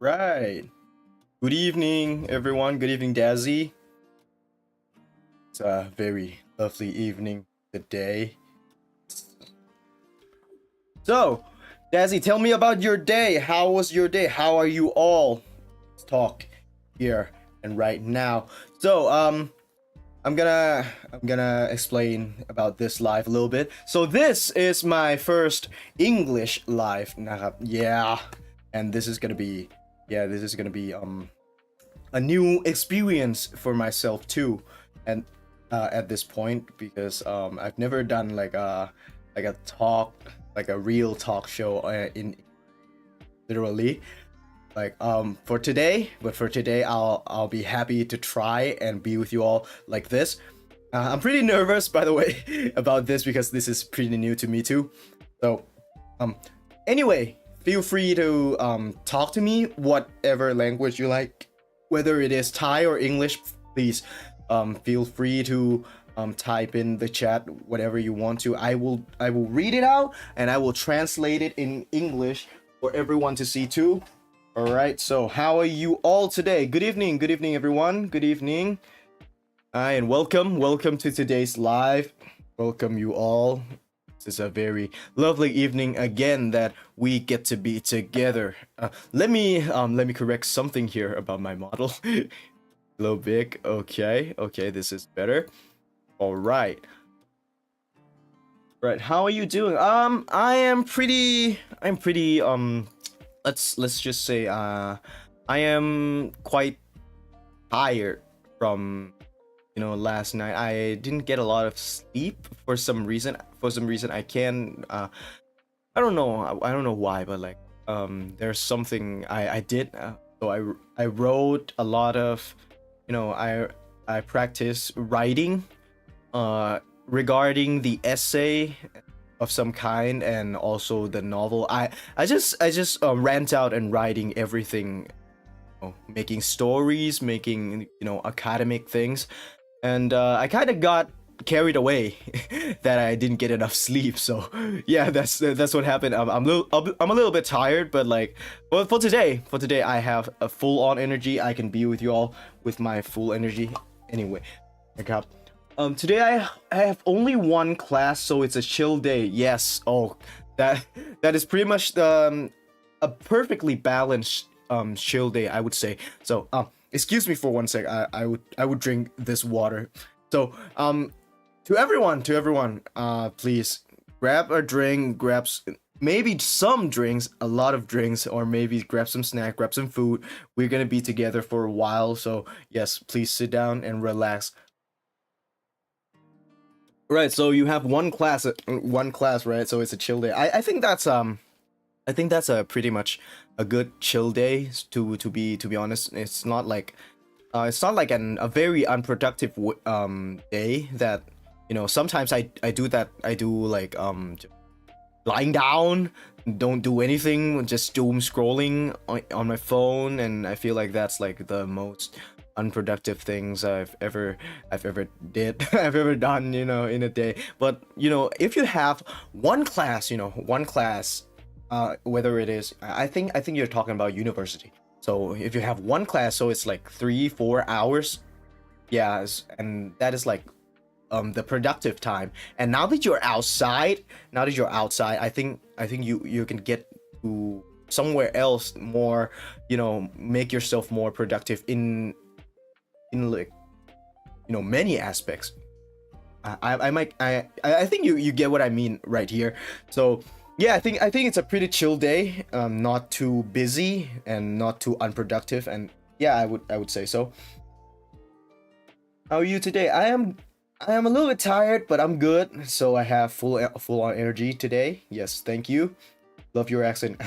Right. Good evening, everyone. Good evening, Dazzy. It's a very lovely evening today. So, Dazzy, tell me about your day. How was your day? How are you all? Let's talk here and right now. So, I'm gonna explain about this live a little bit. So this is my first English live. Yeah, and this is gonna be a new experience for myself too, and at this point because I've never done like a real talk show in literally for today. But for today I'll be happy to try and be with you all like this. I'm pretty nervous, by the way, about this because this is pretty new to me too. So anyway, feel free to talk to me whatever language you like, whether it is Thai or English. Please feel free to type in the chat whatever you want to. I will read it out and I will translate it in English for everyone to see too. All right, so how are you all today? Good evening everyone. Good evening. Hi, and welcome to today's live. Welcome you all. This is a very lovely evening again that we get to be together. Let me correct something here about my model. A little big. Okay, this is better. All right. Right, how are you doing? I'm pretty let's just say I am quite tired from last night. I didn't get a lot of sleep for some reason. I can I don't know why, but like there's something I did. So I wrote a lot of I practice writing regarding the essay of some kind and also the novel. I just rant out and writing everything, making stories, making academic things, and I kind of got carried away that I didn't get enough sleep. So yeah, that's what happened. I'm a little bit tired, but like, well, for today I have a full-on energy. I can be with you all with my full energy. Anyway, today I have only one class, so it's a chill day. Yes. Oh, that is pretty much a perfectly balanced chill day, I would say. So excuse me for one sec. I would drink this water. So to everyone, please grab a drink, maybe some drinks, a lot of drinks, or maybe grab some snack, grab some food. We're gonna be together for a while, so yes, please sit down and relax. Right, so you have one class, right? So it's a chill day. I think that's a pretty much a good chill day to be honest. It's not like a very unproductive day that sometimes I do that. I do like just lying down, don't do anything, just doom scrolling on my phone, and I feel like that's like the most unproductive things I've ever done in a day. But if you have one class, whether it is, I think you're talking about university. So if you have one class, so it's like 3-4 hours, yes, and that is like the productive time. And now that you're outside, I think you can get to somewhere else more, make yourself more productive in like many aspects. I think you get what I mean right here. So yeah, I think it's a pretty chill day, not too busy and not too unproductive, and yeah, I would say so. How are you today? I am a little bit tired, but I'm good. So I have full on energy today. Yes, thank you. Love your accent.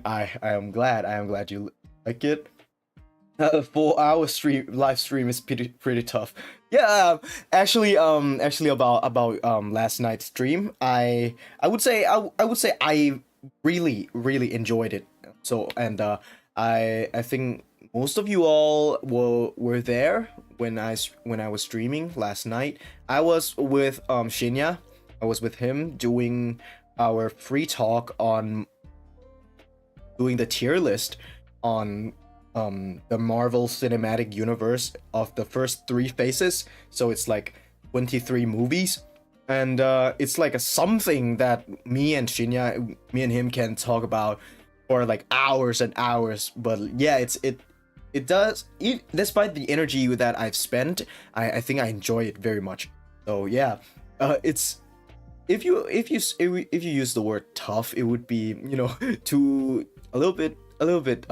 I am glad you like it. 4-hour live stream is pretty tough. Yeah, actually about last night's stream, I would say I really enjoyed it. So, and I think most of you all were there when I was streaming last night. I was with Shinya. I was with him doing our free talk on doing the tier list on the Marvel Cinematic Universe of the first 3 phases. So it's like 23 movies, and it's like a something that me and him can talk about for like hours and hours. But yeah, it does, despite the energy that I've spent, I think I enjoy it very much. So yeah, it's if you use the word tough, it would be, you know, too a little bit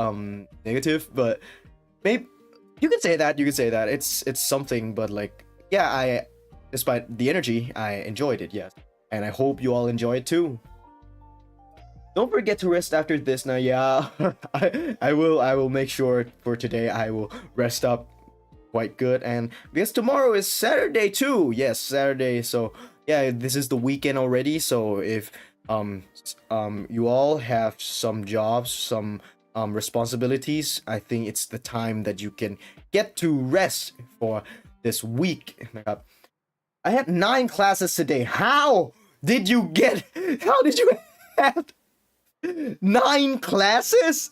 negative, but maybe you could say that it's something. But like, yeah, despite the energy, I enjoyed it, yes, and I hope you all enjoy it too. Don't forget to rest after this now. Yeah, I will make sure for today I will rest up quite good, and because tomorrow is Saturday too. Yes, Saturday. So yeah, this is the weekend already. So if you all have some jobs, some responsibilities, I think it's the time that you can get to rest for this week. I had 9 classes today. How did you have 9 classes?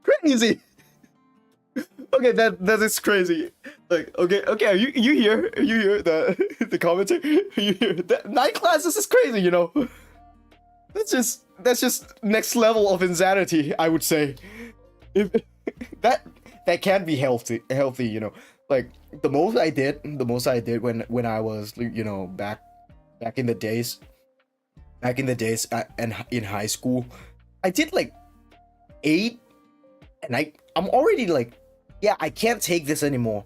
Crazy. Okay, that is crazy. Like, okay, you hear the commentary? You hear that 9 classes is crazy, you know. That's just next level of insanity, I would say. If that can't be healthy, you know. Like the most I did when I was, you know, back in the days and in high school, I did like 8, and I'm already like, yeah, I can't take this anymore.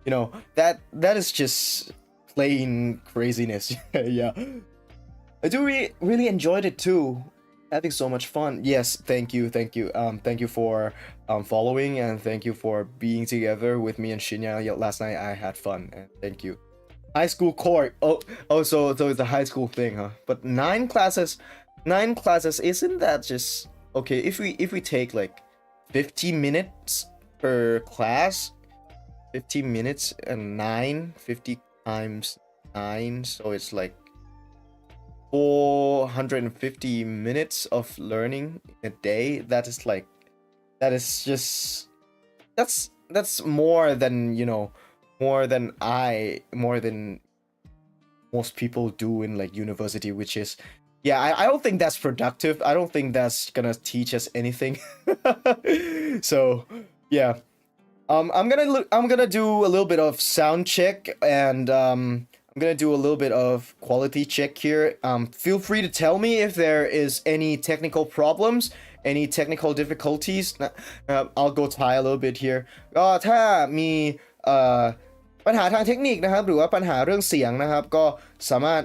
You know, that is just plain craziness. Yeah, I do really enjoyed it too. Having so much fun. Yes, thank you. Thank you for following, and thank you for being together with me and Shinya. Yeah, last night I had fun, and thank you. High school court. Oh, so it's a high school thing, huh? But 9 classes, isn't that just okay? If we take like 15 minutes per class, 15 minutes and 50 times 9, so it's like 450 minutes of learning a day. That's more than, you know, more than most people do in like university, which is, yeah, I don't think that's productive. I don't think that's gonna teach us anything. So yeah, I'm gonna do a little bit of sound check, and I'm gonna do a little bit of quality check here. Feel free to tell me if there is any technical problems, any technical difficulties. I'll go Thai a little bit here. ก็ถ้ามีปัญหาทางเทคนิคนะครับหรือว่าปัญหาเรื่องเสียงนะครับก็สามารถ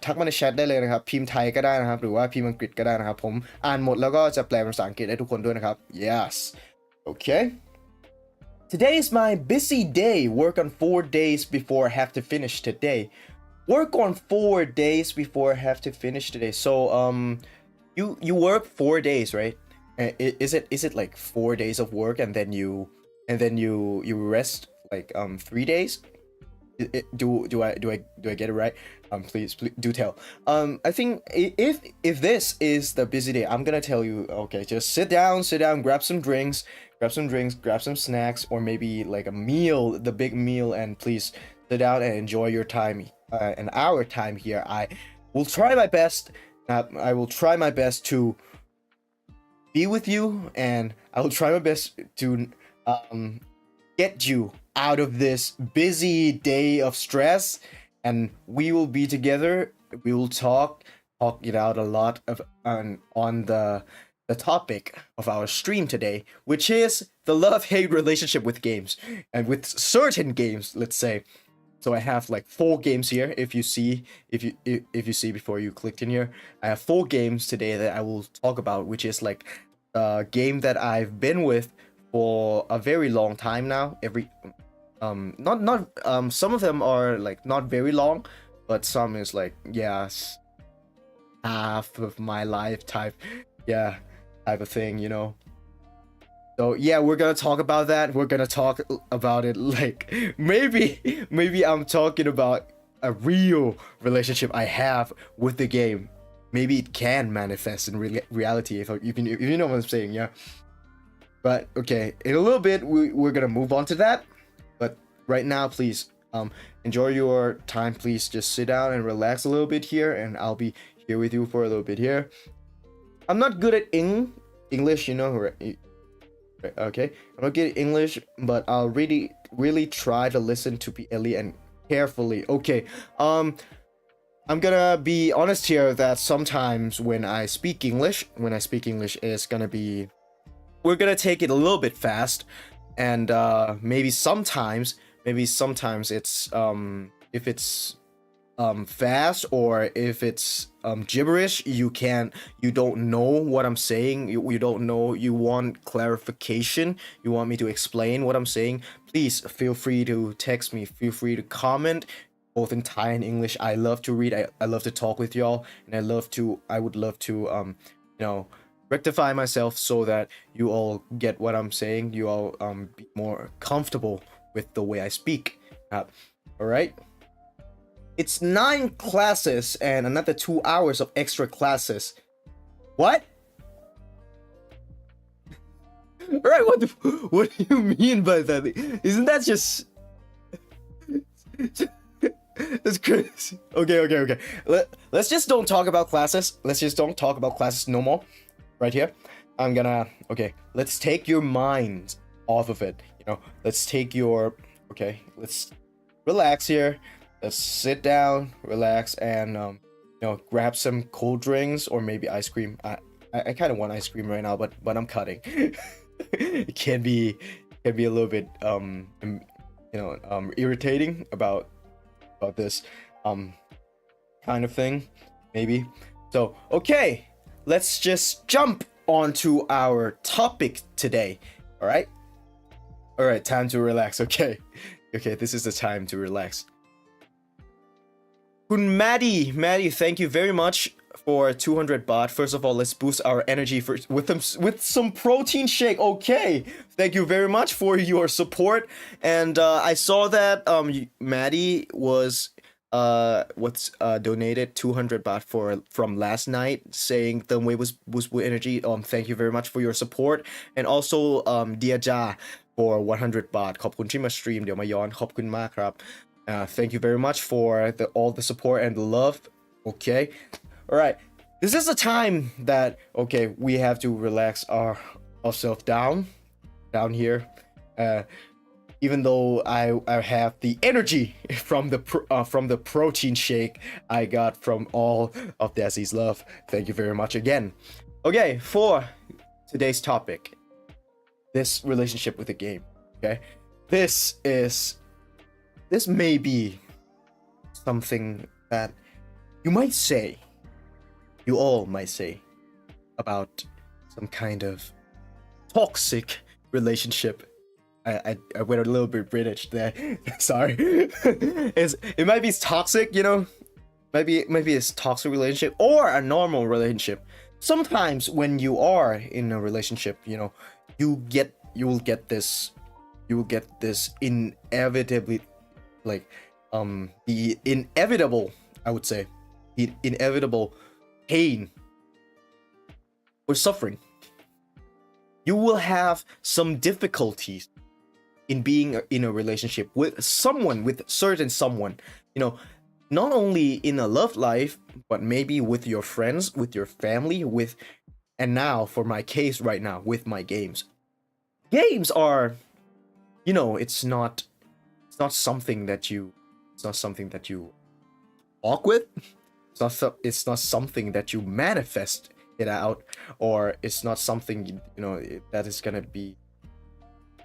ทักมาในแชทได้เลยนะครับพิมพ์ไทยก็ได้นะครับหรือว่าพิมพ์อังกฤษก็ได้นะครับผมอ่านหมดแล้วก็จะแปลเป็นภาษาอังกฤษให้ทุกคนด้วยนะครับ yes okay today is my busy day. Work on 4 days before I have to finish today. Work on 4 days before I have to finish today. So you work 4 days, right? Is it like 4 days of work and then you rest like 3 days? Do I get it right? Please do tell. I think if this is the busy day, I'm gonna tell you, okay, just sit down, grab some drinks, grab some snacks, or maybe like a meal, the big meal, and please sit down and enjoy your time, and our time here. I will try my best. I will try my best to be with you, and I will try my best to get you out of this busy day of stress, and we will be together. We will talk it out a lot on the topic of our stream today, which is the love-hate relationship with games, and with certain games, let's say. So I have like 4 games here. If you see before you clicked in here, I have 4 games today that I will talk about, which is like a game that I've been with for a very long time now. Some of them are like not very long, but some is like, yes, half of my life type of thing, you know. So yeah, we're gonna talk about that. We're gonna talk about it like maybe I'm talking about a real relationship I have with the game. Maybe it can manifest in reality if you know what I'm saying, yeah. But okay, in a little bit we're gonna move on to that. But right now, please enjoy your time. Please just sit down and relax a little bit here, and I'll be here with you for a little bit here. I'm not good at English, you know, right? Okay, I'm not good at English, but I'll really try to listen to Ellie and carefully. Okay, I'm gonna be honest here that sometimes when I speak English, it's gonna be, we're gonna take it a little bit fast, and maybe sometimes it's if it's fast, or if it's gibberish, you don't know what I'm saying, you don't know, you want clarification, you want me to explain what I'm saying, please feel free to text me, feel free to comment, both in Thai and English. I love to read, I love to talk with y'all, and I would love to you know, rectify myself so that you all get what I'm saying, you all be more comfortable with the way I speak. All right, it's 9 classes and another 2 hours of extra classes. What? All right, what do you mean by that? Isn't that just that's crazy? Okay. Let's just don't talk about classes. Let's just don't talk about classes no more. Right here, I'm gonna, okay, let's take your mind off of it, you know, let's relax here, let's sit down, relax, and you know, grab some cold drinks or maybe ice cream. I kind of want ice cream right now, but I'm cutting. It can be a little bit you know, irritating about this kind of thing, maybe. So okay, let's just jump onto our topic today. All right, time to relax. Okay, this is the time to relax. Kun Maddie, thank you very much for 200 baht. First of all, let's boost our energy with some protein shake. Okay, thank you very much for your support. And I saw that Maddie was donated 200 baht from last night, saying the way was boost energy. Thank you very much for your support. And also Diaja for 100 baht. ขอบคุณที่มาสตรีมเดี๋ยวมาย้อนขอบคุณมากครับ. Thank you very much for all the support and the love. Okay, all right, this is a time that, okay, we have to relax ourselves down here, even though I have the energy from the protein shake I got from all of Desi's love. Thank you very much again. Okay, for today's topic, this relationship with the game. Okay, this may be something that you all might say about some kind of toxic relationship. I went a little bit British there. Sorry. It might be toxic, you know. Maybe it's toxic relationship or a normal relationship. Sometimes when you are in a relationship, you know, you will get this inevitably, like the inevitable, I would say, the inevitable pain or suffering. You will have some difficulties in being in a relationship with certain someone, you know, not only in a love life, but maybe with your friends, with your family, and now for my case right now, with my games. Games are, you know, it's not something that you walk with. It's not something that you manifest it out, or it's not something, you know, that is gonna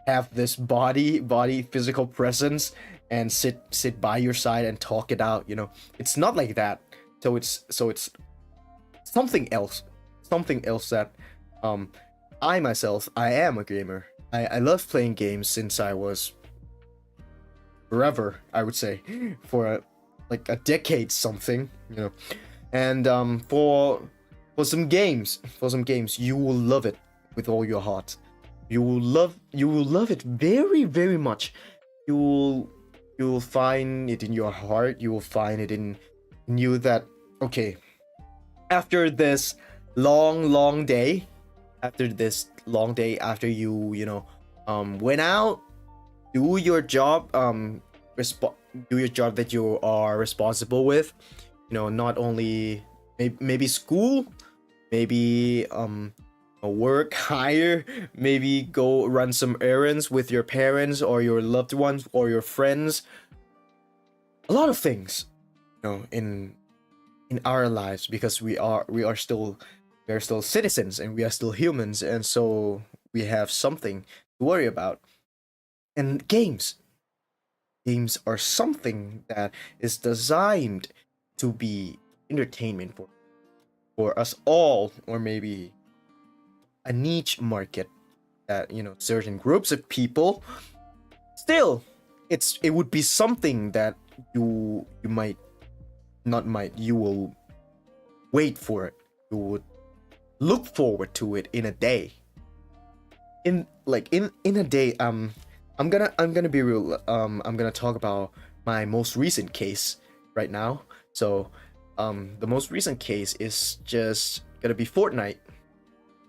have this body physical presence and sit by your side and talk it out, you know. It's not like that. So it's something else that I myself, I am a gamer. I love playing games since I was forever, I would say, for like a decade something, you know. And for some games, you will love it with all your heart. You will love it very, very much. You will find it in your heart, you will find it in you that, okay, after this long day, after this long day, after you know went out, do your job, do your job that you are responsible with, you know, not only maybe school, maybe work, hire, maybe go run some errands with your parents or your loved ones or your friends. A lot of things, you know, in our lives, because we are still citizens and we are still humans, and so we have something to worry about. And games are something that is designed to be entertainment for us all, or maybe a niche market that, you know, certain groups of people. Still, it would be something that you will wait for it. You would look forward to it in a day. In a day, I'm gonna be real. I'm gonna talk about my most recent case right now. So the most recent case is just gonna be Fortnite.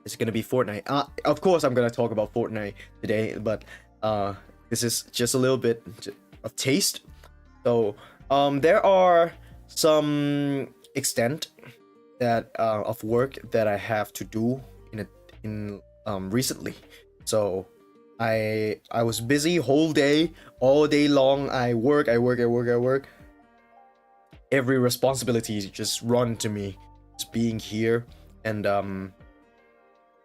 It's gonna be Fortnite. Of course, I'm gonna talk about Fortnite today, but this is just a little bit of taste. So there are some extent that of work that I have to do in recently. So I was busy whole day, all day long. I work. Every responsibility just run to me, just being here. And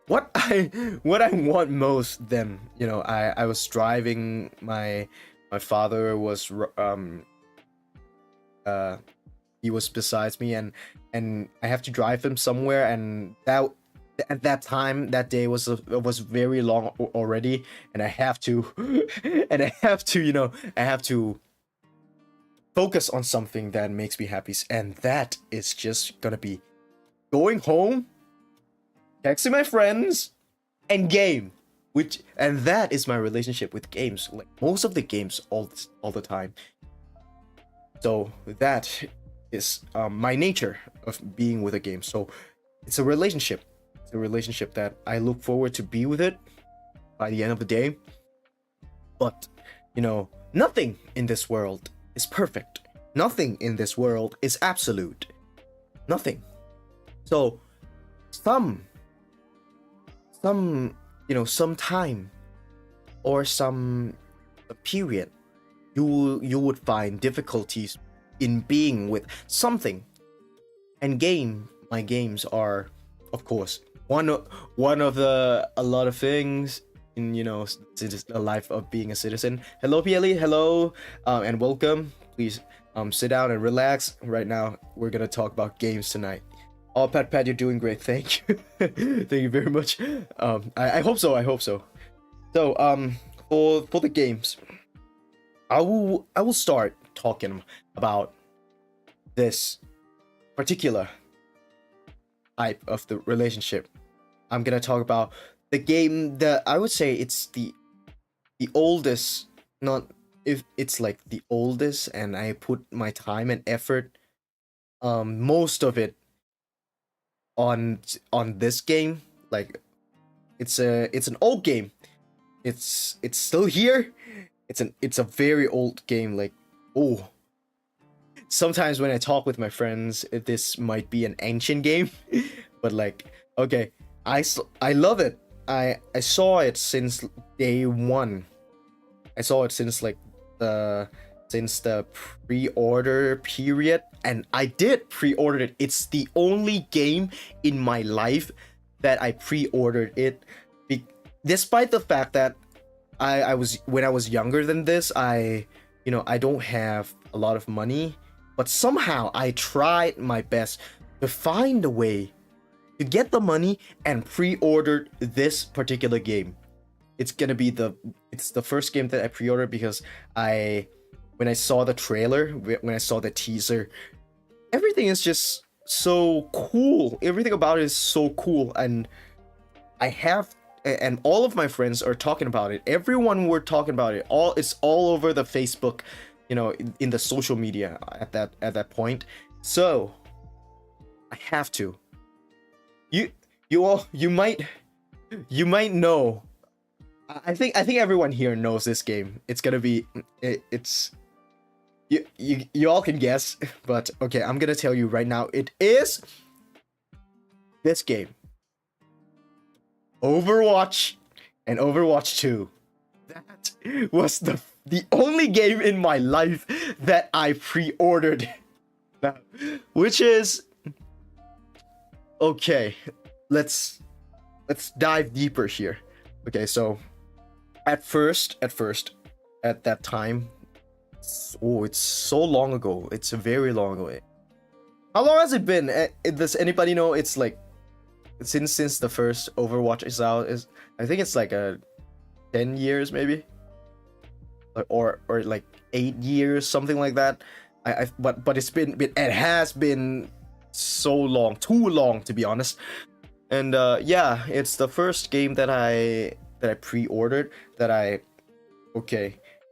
what I want most then, you know, I was driving. My father was he was beside me, and I have to drive him somewhere, and that at that time, that day was very long already, and I have to you know, I have to focus on something that makes me happy, and that is just gonna be going home, texting my friends, and game. And that is my relationship with games, like most of the games all the time. So that is my nature of being with a game. So it's a relationship. It's a relationship that I look forward to be with it by the end of the day. But, you know, nothing in this world is perfect. Nothing in this world is absolute. Nothing. So some you know, some time or some period, you would find difficulties in being with something. And my games are, of course, one of a lot of things in, you know, the life of being a citizen. Hello, PLE. Hello, and welcome. Please sit down and relax. Right now, we're gonna talk about games tonight. Oh, Pat, you're doing great. Thank you. Thank you very much. I hope so. So, for the games, I will start talking about this particular type of the relationship. I'm gonna talk about the game that I would say it's the oldest, not if it's like the oldest, and I put my time and effort, most of it on this game. Like it's an old game. It's still here. It's a very old game. Like, oh, sometimes when I talk with my friends, this might be an ancient game, but like, okay, I love it. I saw it since day one. I saw it since like the pre-order period, and I did pre-order it. It's the only game in my life that I pre-ordered it, despite the fact that I was, when I was younger than this, I don't have a lot of money, but somehow I tried my best to find a way to get the money and pre-ordered this particular game. It's the first game that I pre-ordered because when I saw the trailer, when I saw the teaser, everything is just so cool. Everything about it is so cool, and all of my friends are talking about it. Everyone were talking about it. It's all over the Facebook, you know, in the social media at that point. So I have to. You might you might know. I think everyone here knows this game. It's gonna be it's you all can guess, but okay, I'm gonna tell you right now. It is this game, Overwatch and Overwatch 2. That was the only game in my life that I pre-ordered. Now, which is okay. Let's dive deeper here. Okay, so at first at that time, it's so long ago. It's very long ago. How long has it been? Does anybody know? It's like since the first Overwatch is out. I think it's like 10 years maybe, or like 8 years, something like that. But it has been so long, too long to be honest. And yeah, it's the first game that I pre-ordered.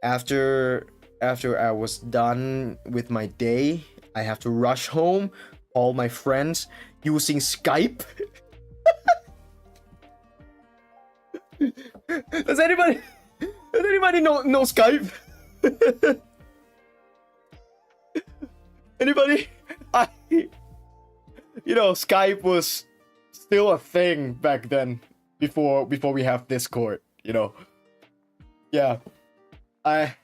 After I was done with my day, I have to rush home, call my friends using Skype. Does anybody know Skype? Anybody? Skype was still a thing back then, before we have Discord, Yeah. I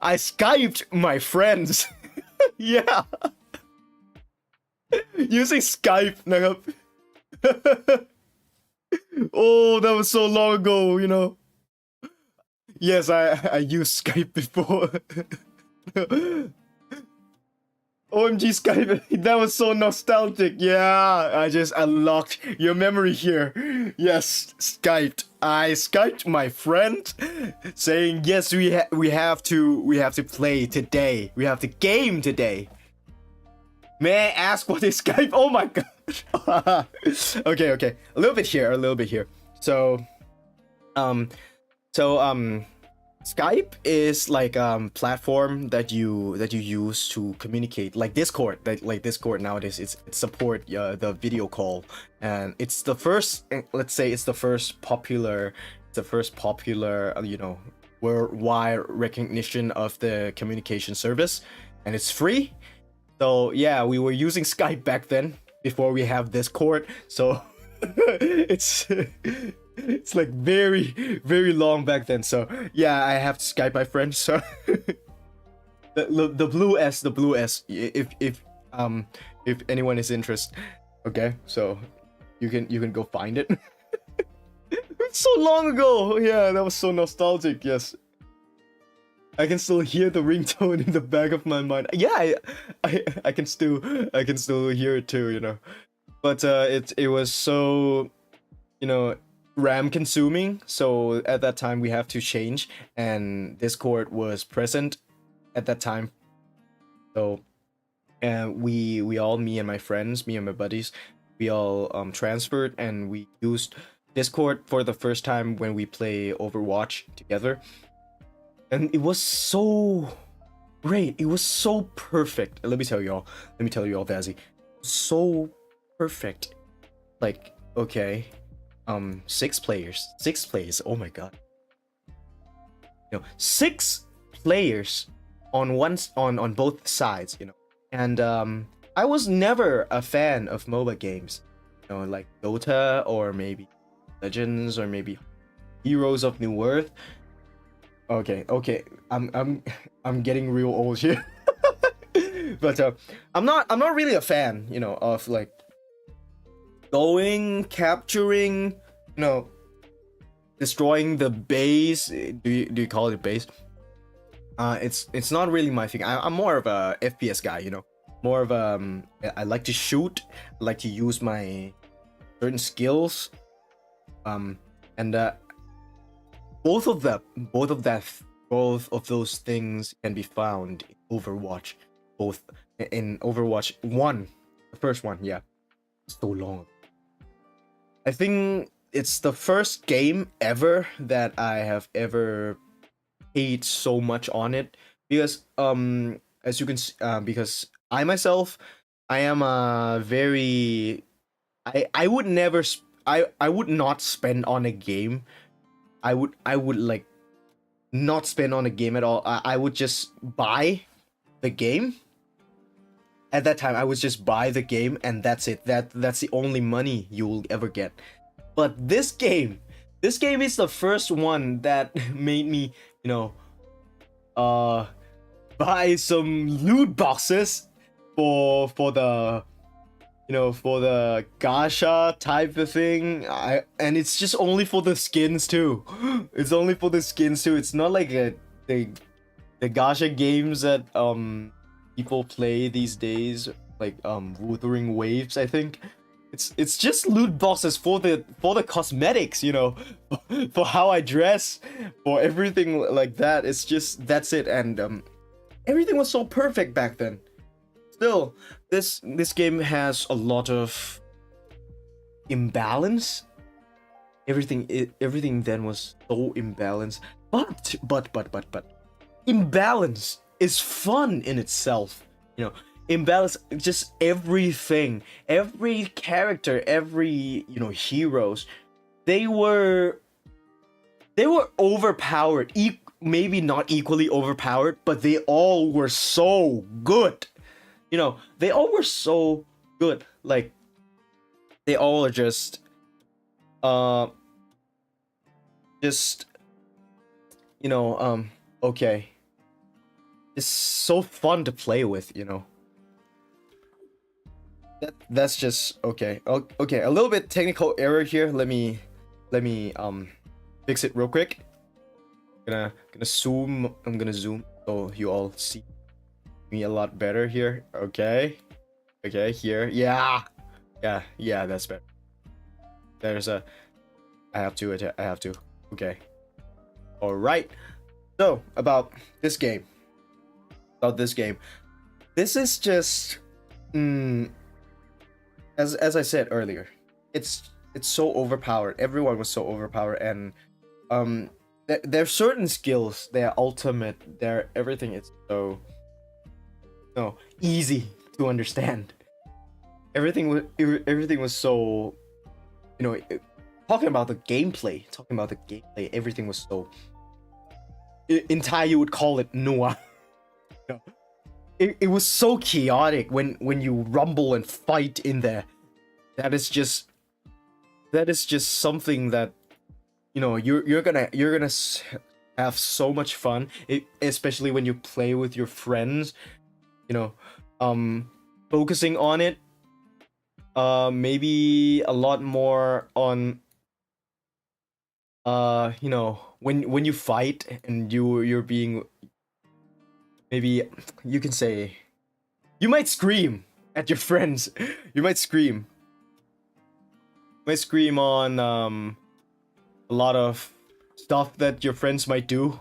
Skyped my friends. Yeah. Using Skype นะครับ Oh, that was so long ago. Yes, I used Skype before. OMG Skype, that was so nostalgic. Yeah, I just unlocked your memory here. Yes, Skyped. I Skyped my friend saying, yes, we have to play today. We have to game today. May I ask what is Skype? Oh my god. Okay. A little bit here. So Skype is like platform that you use to communicate, like Discord. Like Discord nowadays, it support the video call, and it's the first. Let's say it's the first popular, worldwide recognition of the communication service, and it's free. So yeah, we were using Skype back then before we have Discord. So it's like very, very long back then. So yeah, I have to Skype my friend. So the blue S. If anyone is interested, okay. So you can go find it. It's so long ago. Yeah, that was so nostalgic. Yes. I can still hear the ringtone in the back of my mind. Yeah, I can still hear it too, But it was so, RAM consuming. So at that time we have to change, and Discord was present at that time. So, and we all, me and my friends, me and my buddies, we all transferred, and we used Discord for the first time when we play Overwatch together. And it was so great. It was so perfect. Let me tell you all, Vazzy. So perfect. Like, okay. 6 players. Oh my god. 6 players on both sides, And I was never a fan of MOBA games. Like Dota, or maybe Legends, or maybe Heroes of New Earth. Okay. I'm getting real old here. But I'm not really a fan, of like capturing, destroying the base. Do you call it base? It's not really my thing. I'm more of a FPS guy, More of I like to shoot, I like to use my certain skills, and both of those things can be found in Overwatch. Both in Overwatch 1, the first one, yeah. So long. I think it's the first game ever that I have ever paid so much on it, because as you can because I myself, I am a very I would never I would not spend on a game. I would like not spend on a game at all. I would just buy the game. At that time, I would just buy the game and that's it. That's the only money you will ever get. But this game is the first one that made me, you know, buy some loot boxes for the, you know, for the gacha type of thing. And it's just only for the skins too. It's only for the skins too. It's not like the gacha games that people play these days, like Wuthering Waves, I think. It's just loot boxes for the cosmetics, you know, for how I dress, for everything like that. It's just that's it, and everything was so perfect back then. Still, this game has a lot of imbalance. Everything then was so imbalanced, but imbalance is fun in itself, you know. Imbalance, just everything, every character, every, you know, heroes, they were overpowered, maybe not equally overpowered, but they all were so good, you know. They all were so good, like they all are just you know, okay, it's so fun to play with, you know. That's just okay. Okay, a little bit technical error here. Let me fix it real quick. Gonna zoom. I'm gonna zoom so you all see me a lot better here. Okay, here. Yeah, that's better. There's a. I have to. Okay. All right. So about this game. This is just. As I said earlier, it's so overpowered. Everyone was so overpowered, and there are certain skills. Their ultimate, their everything is so easy to understand. Everything was so, you know, talking about the gameplay. Everything was so. In Thai, you would call it Nua. You know, it was so chaotic when you rumble and fight in there. That is just something that, you know, you're gonna have so much fun, especially when you play with your friends, you know. Focusing on it, maybe a lot more on you know, when you fight and you're being, maybe you can say, you might scream at your friends. You might scream on a lot of stuff that your friends might do,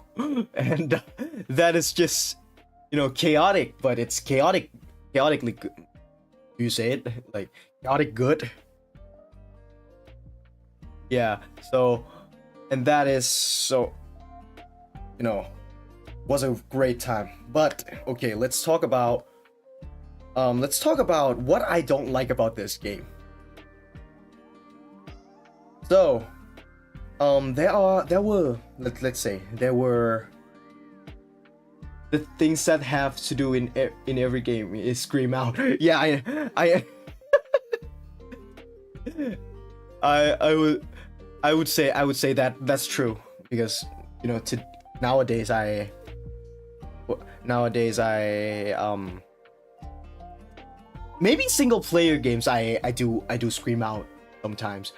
and that is just, you know, chaotic. But it's chaotically good. Do you say it like chaotic good? Yeah. So, and that is so, you know, was a great time. But okay, let's talk about what I don't like about this game. So, let's say there were the things that have to do in every game is scream out. Yeah, I would say that that's true, because, you know, nowadays maybe single player games I do scream out sometimes.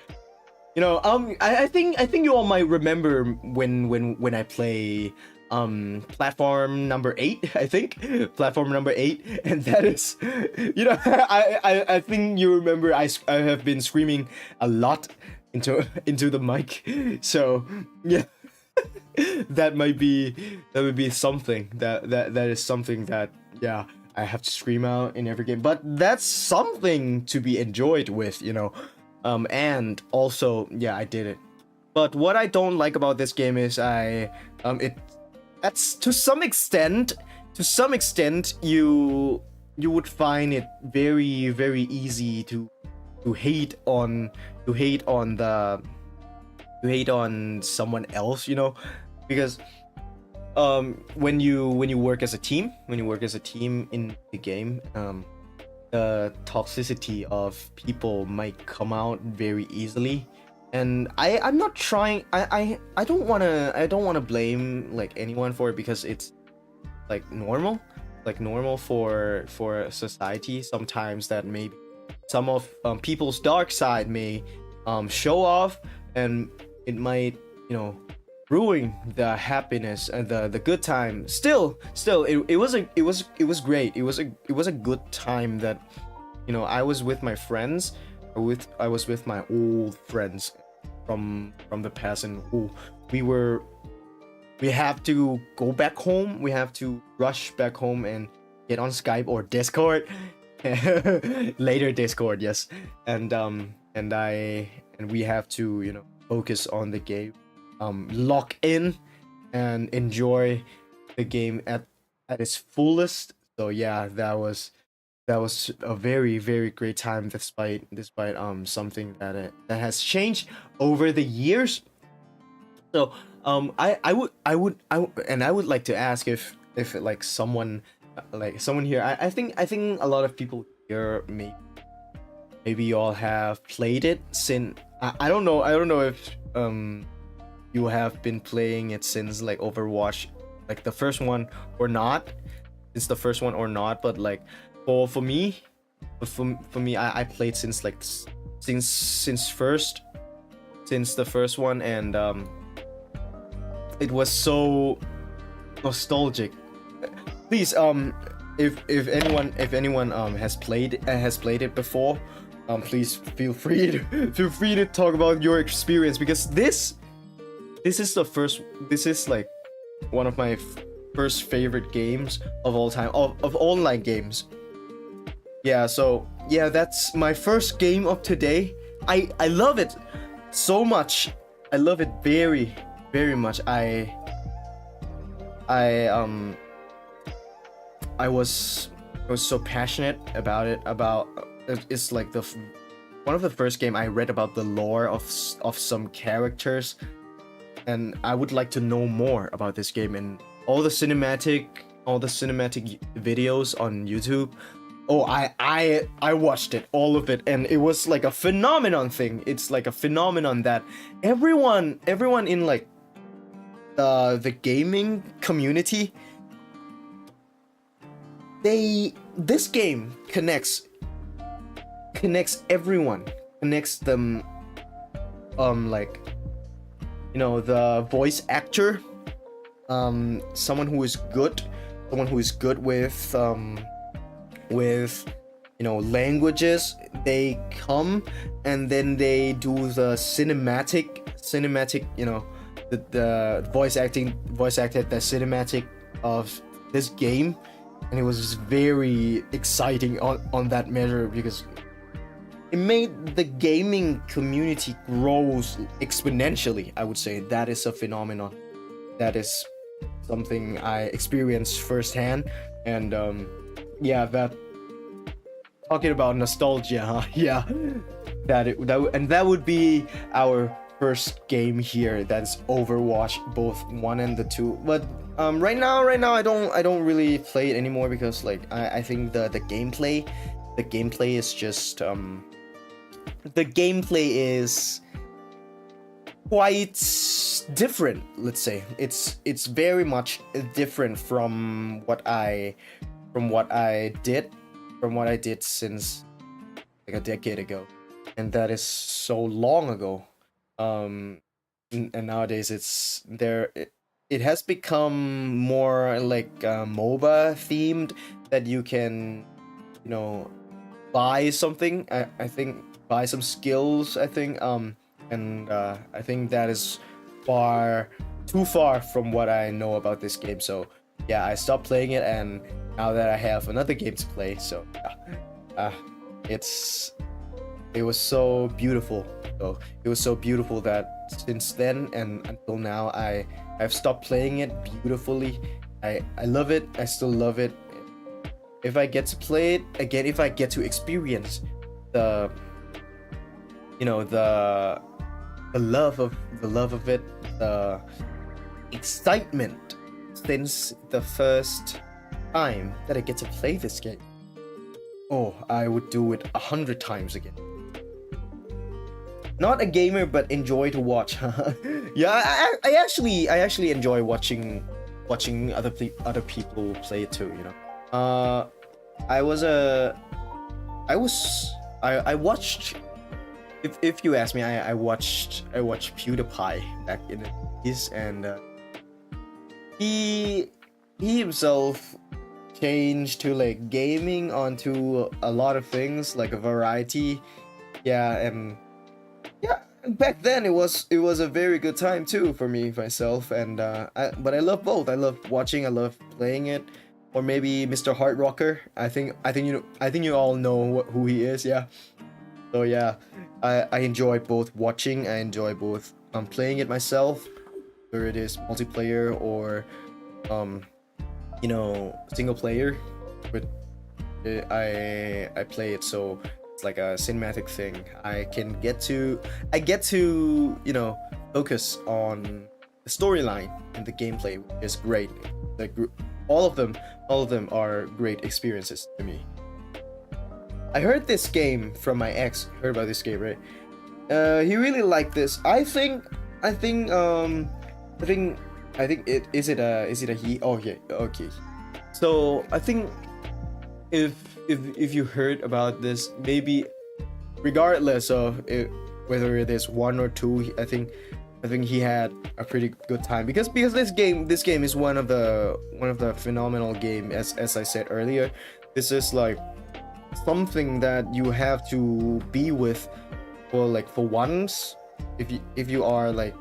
You know, I think you all might remember when I play platform number 8, I think. Platform number 8, and that is, you know, I think you remember I have been screaming a lot into the mic. So, yeah. that would be something that is something that, yeah, I have to scream out in every game. But that's something to be enjoyed with, you know. And also, yeah, I did it. But what I don't like about this game is that's to some extent you would find it very, very easy to hate on, hate on someone else, because when you work as a team, in the game, the toxicity of people might come out very easily. And I'm not trying, I don't wanna blame like anyone for it, because it's like normal for society sometimes, that maybe some of people's dark side may show off, and it might ruin the happiness and the good time. Still it was great. It was a good time that I was with my friends, I was with my old friends from the past, and we have to go back home. We have to rush back home and get on Skype or Discord. Later Discord, yes. And we have to focus on the game, lock in and enjoy the game at its fullest. So yeah, that was a very, very great time, despite something that has changed over the years. So I would like to ask if like someone here, I think a lot of people here maybe you all have played it since, I don't know if you have been playing it since like Overwatch, like the first one or not. It's the first one or not, but like for me, I played since the first one, and it was so nostalgic. Please, if anyone has played it before, please feel free to talk about your experience, because this is like one of my first favorite games of all time, of online games. Yeah, so yeah, that's my first game of today. I love it so much. I love it very, very much. I was so passionate about it. It's like one of the first game I read about the lore of some characters, and I would like to know more about this game, and all the cinematic videos on YouTube. Oh, I watched it, all of it, and it was like a phenomenon thing. It's like a phenomenon that everyone in like the gaming community, this game connects everyone, connects them, like the voice actor, someone who is good with languages. They come and then they do the cinematic, the voice acted the cinematic of this game, and it was very exciting on that measure, because it made the gaming community grows exponentially. I would say that is a phenomenon. That is something I experienced firsthand, and yeah, that talking about nostalgia, huh? Yeah, that would be our first game here. That's Overwatch, both 1 and 2. But right now I don't really play it anymore, because like I think the gameplay is just the gameplay is quite different. Let's say it's very much different from what I did since like a decade ago, and that is so long ago. And nowadays it has become more like MOBA themed, that you can buy something. I think buy some skills, I think, and I think that is too far from what I know about this game. So yeah, I stopped playing it, and now that I have another game to play, so it was so beautiful. So it was so beautiful that since then and until now I've stopped playing it beautifully. I love it. I still love it. If I get to play it again, if I get to experience the love of it, the excitement since the first time that I get to play this game. Oh, I would do it 100 times again. Not a gamer, but enjoy to watch. Yeah, I actually enjoy watching other people play it too. I watched. If you ask me, I watched PewDiePie back in the days, and he himself changed to like gaming onto a lot of things, like a variety. And back then it was a very good time too for me myself, and but I love both. I love watching, I love playing it. Or maybe Mr. Hard Rocker. I think you all know who he is. Yeah. So yeah, I enjoy both watching. I enjoy both playing it myself, whether it is multiplayer or single player. But I play it, so it's like a cinematic thing. I get to focus on the storyline and the gameplay, which is great. Like all of them are great experiences to me. I heard this game from my ex. Heard about this game, right? He really liked this. I think it is it a he? Oh yeah, okay. So I think if you heard about this, maybe regardless of whether it is one or two, I think he had a pretty good time because this game is one of the phenomenal game, as I said earlier. This is like something that you have to be with for once. If you are like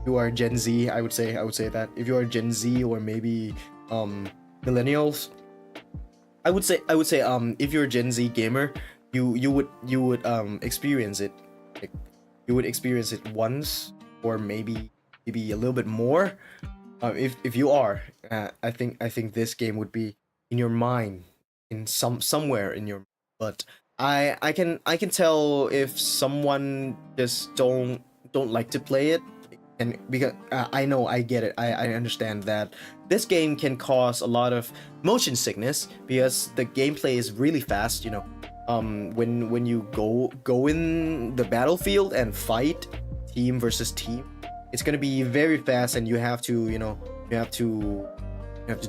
you are Gen Z, I would say that if you are Gen Z or maybe millennials, I would say if you're a Gen Z gamer, you would experience it. Like, you would experience it once or maybe a little bit more. If you are, I think this game would be in your mind, in somewhere in your. But I can tell if someone just don't like to play it, and because I know, I get it, I understand that this game can cause a lot of motion sickness because the gameplay is really fast. When you go in the battlefield and fight team versus team, it's gonna be very fast, and you have to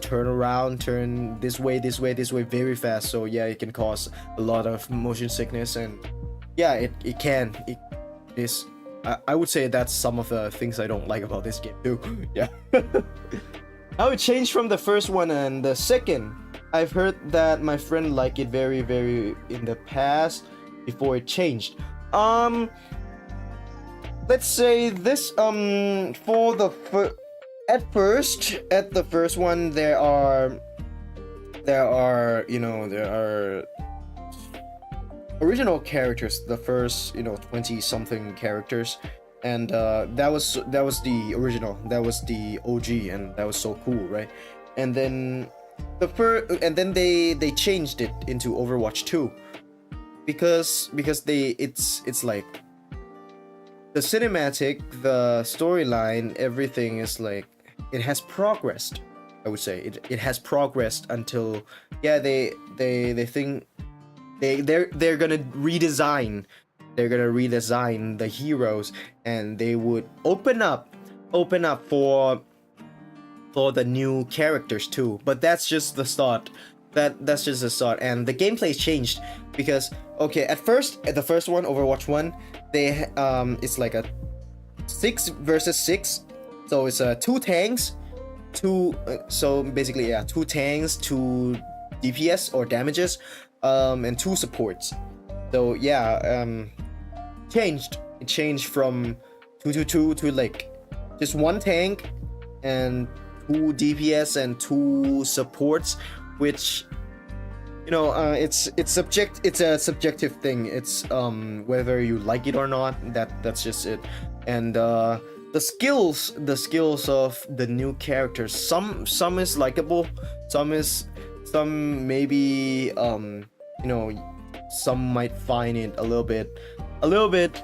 turn around, turn this way very fast. So yeah, it can cause a lot of motion sickness, and yeah, it is. I would say that's some of the things I don't like about this game too. Yeah. How it changed from the first one and the second. I've heard that my friend liked it very, very in the past before it changed. Let's say this for the at the first one there are original characters, the first 20 something characters, and that was the original, that was the OG, and that was so cool, right? And then they changed it into Overwatch 2 because it's like the cinematic, the storyline, everything is like it has progressed. I would say it has progressed until they think they're gonna redesign the heroes, and they would open up for the new characters too. But that's just the start. That's just the start, and the gameplay changed because at the first one, Overwatch 1, they it's like a 6 versus 6, so it's two tanks, so basically 2 tanks, 2 DPS or damages, and 2 supports. So it changed from 2 to like just 1 tank and 2 DPS and 2 supports, which it's a subjective thing. It's whether you like it or not. That's just it. And the skills of the new characters, some is likable, some maybe some might find it a little bit a little bit,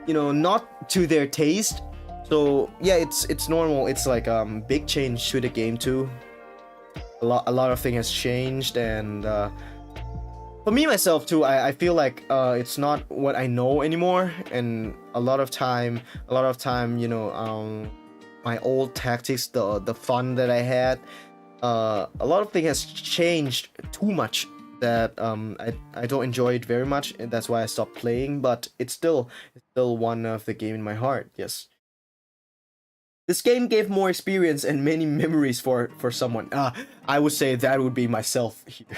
not to their taste. So yeah, it's normal. It's like big change to the game too. A lot of things has changed, and for me myself too, I feel like it's not what I know anymore, and a lot of time, my old tactics, the fun that I had, a lot of things has changed too much that I don't enjoy it very much, and that's why I stopped playing. But it's still one of the game in my heart. Yes. This game gave more experience and many memories for someone. I would say that would be myself here.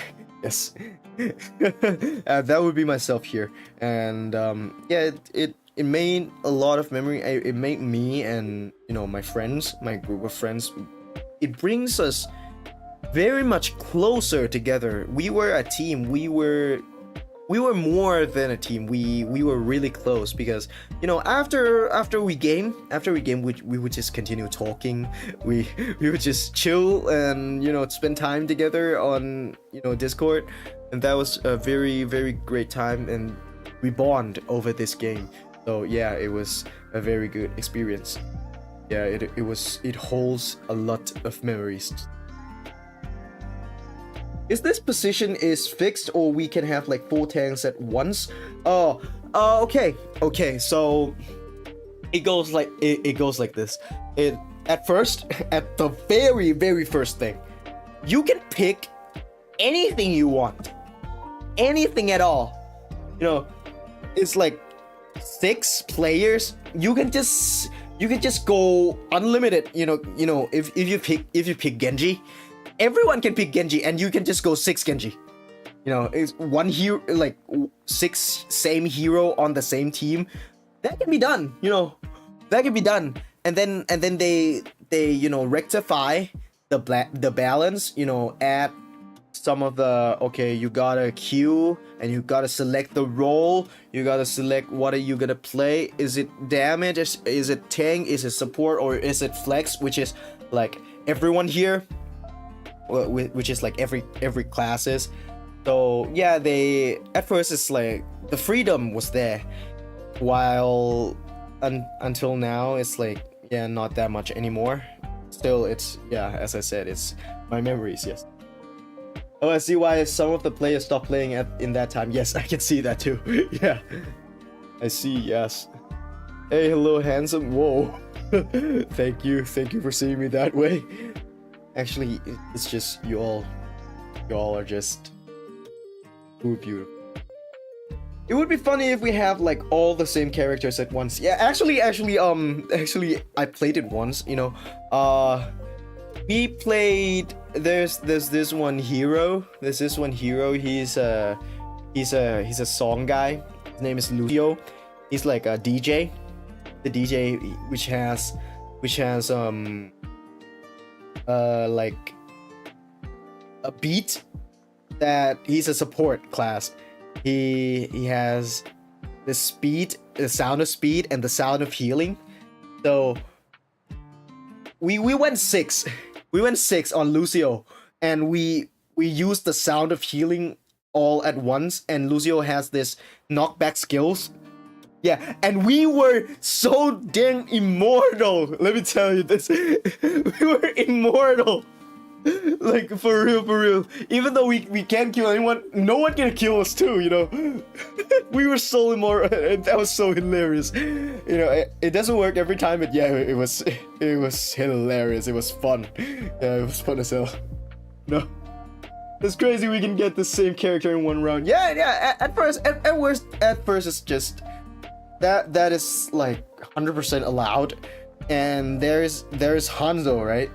Yes. That would be myself here. And yeah, it made a lot of memory. It made me and my friends, my group of friends, it brings us very much closer together. We were a team. We were more than a team. We were really close because after we game we would just continue talking. We would just chill and spend time together on Discord, and that was a very, very great time, and we bond over this game. So yeah, it was a very good experience. Yeah, it holds a lot of memories. Is this position is fixed, or we can have like 4 tanks at once? Okay. So it goes like this. At the very, very first thing, you can pick anything you want, anything at all. It's like 6 players. You can just go unlimited. If you pick Genji. Everyone can pick Genji, and you can just go 6 Genji. It's one hero, like 6 same hero on the same team. That can be done. That can be done. And then they rectify the balance. Add some of the you gotta queue, and you gotta select the role. You gotta select what are you gonna play. Is it damage? Is it tank? Is it support? Or is it flex? Which is like everyone here. Which is like every classes. So yeah, at first it's like the freedom was there, while until now it's like not that much anymore. Still, it's as I said, it's my memories. Yes. Oh, I see why some of the players stopped playing in that time. Yes, I can see that too. Yeah, I see. Yes. Hey, hello, handsome. Whoa. Thank you for seeing me that way. Actually, it's just you all are just too beautiful. It would be funny if we have like all the same characters at once. Yeah, actually, I played it once. We played. There's this one hero. He's a song guy. His name is Lucio. He's like a DJ. The DJ which has like a beat that he's a support class. He has the speed, the sound of speed, and the sound of healing. So we went 6. We went 6 on Lucio, and we used the sound of healing all at once. And Lucio has this knockback skills. Yeah, and we were so damn immortal. Let me tell you this. We were immortal. Like, for real. Even though we can't kill anyone, no one can kill us too, We were so immortal, and that was so hilarious. It doesn't work every time, but yeah, it was hilarious. It was fun. Yeah, it was fun as hell. No. It's crazy we can get the same character in one round. Yeah, at first it's just... That is like 100% allowed, and there's Hanzo, right?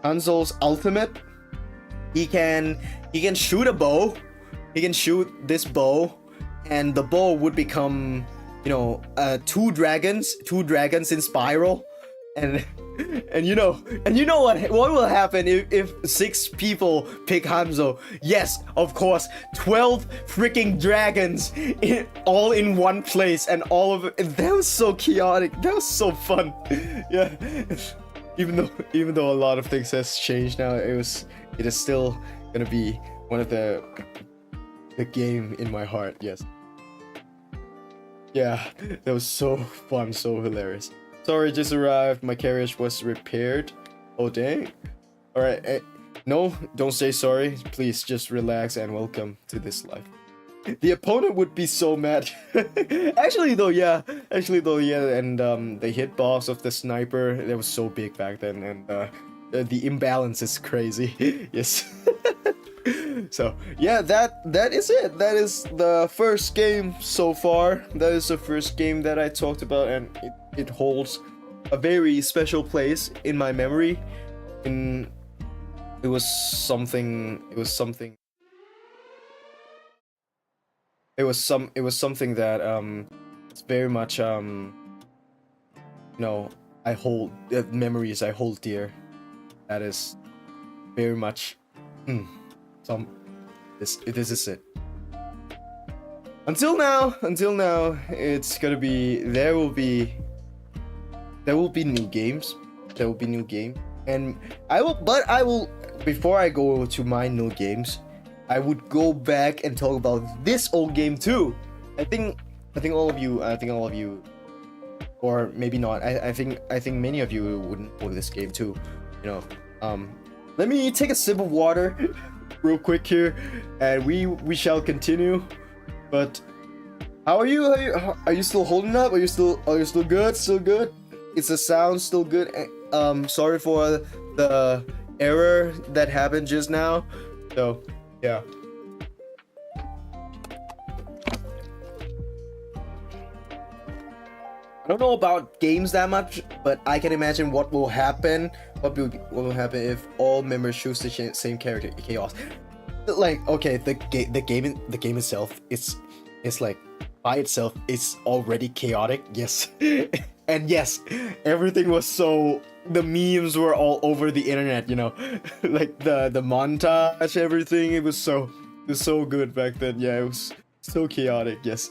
Hanzo's ultimate. He can shoot a bow. He can shoot this bow, and the bow would become 2 dragons in spiral, and what will happen if 6 people pick Hanzo? Yes, of course, 12 freaking dragons all in one place, and all of it. That was so chaotic. That was so fun. Yeah. Even though a lot of things has changed now, it is still gonna be one of the game in my heart. Yes. Yeah, that was so fun, so hilarious. Sorry, just arrived. My carriage was repaired. Oh dang. Alright, no, don't say sorry. Please just relax and welcome to this life. The opponent would be so mad. Actually though, yeah. And the hitbox of the sniper, that was so big back then, and the imbalance is crazy. Yes. So yeah, that is it. That is the first game so far. That is the first game that I talked about, and it holds a very special place in my memory. It was something that it's very much I hold memories I hold dear. That is very much this is it. Until now, it's gonna be there will be new games. And I will before I go to my new games, I would go back and talk about this old game too. I think all of you, or maybe not. I think many of you wouldn't know this game too. Let me take a sip of water real quick here, and we shall continue. But how are you? Are you still holding up? Are you still good? Still good? Is the sound still good? Sorry for the error that happened just now. So yeah. I don't know about games that much, but I can imagine what will happen. What will happen if all members choose the same character? Chaos. Like, okay, the game itself, it's like by itself, it's already chaotic. Yes, and yes, everything was so. The memes were all over the internet. Like the montage, everything. It was so good back then. Yeah, it was so chaotic. Yes.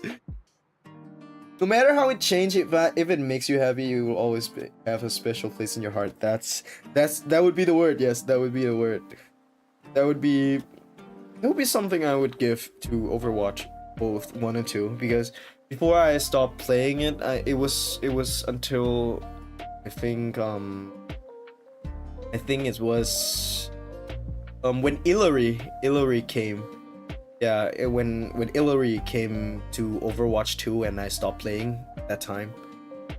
No matter how it changes, if it makes you happy, you will always have a special place in your heart. That would be the word. Yes, that would be the word. That would be something I would give to Overwatch, both 1 and 2, because before I stopped playing it, it was until I think it was when Illyri came. Yeah, when Illyri came to Overwatch 2 and I stopped playing that time.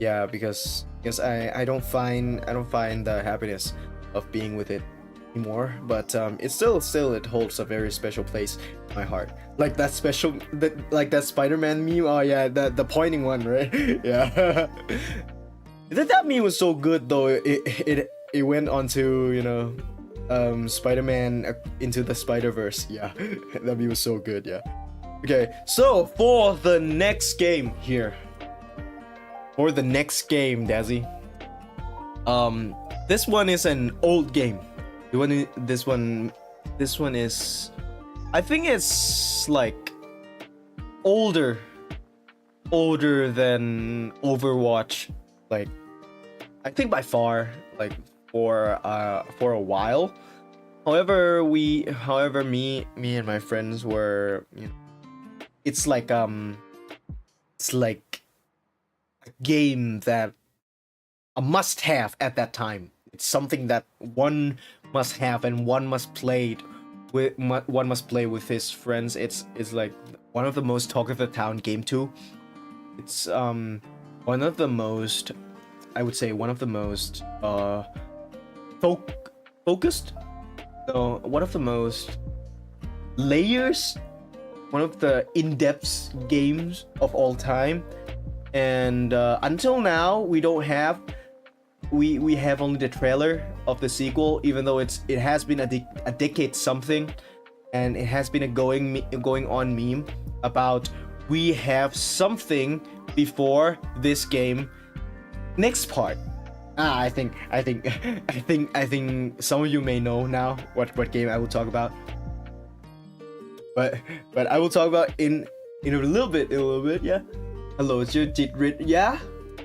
Yeah, because I don't find the happiness of being with it anymore. But it still it holds a very special place in my heart. Like that Spider-Man meme. Oh yeah, the pointing one, right? Yeah. That meme was so good though. It went on to Spider-Man into the Spider-Verse. Yeah, that meme was so good. Yeah. Okay, so for the next game here. For the next game, Dazzy. This one is an old game. This one is, I think it's like older than Overwatch. Like, I think by far, like for a while. However, me and my friends were, it's like a game that a must-have at that time. It's something that one must have and one must play with his friends. It's like one of the most talk of the town game too. It's one of the most, I would say, one of the most focused. So one of the most layers, one of the in-depth games of all time. And until now, we have only the trailer of the sequel, even though it has been a decade something, and it has been a going on meme about we have something before this game. Next part. I think some of you may know now what game I will talk about. But I will talk about in a little bit, yeah. Hello, it's your Jitrit. Yeah,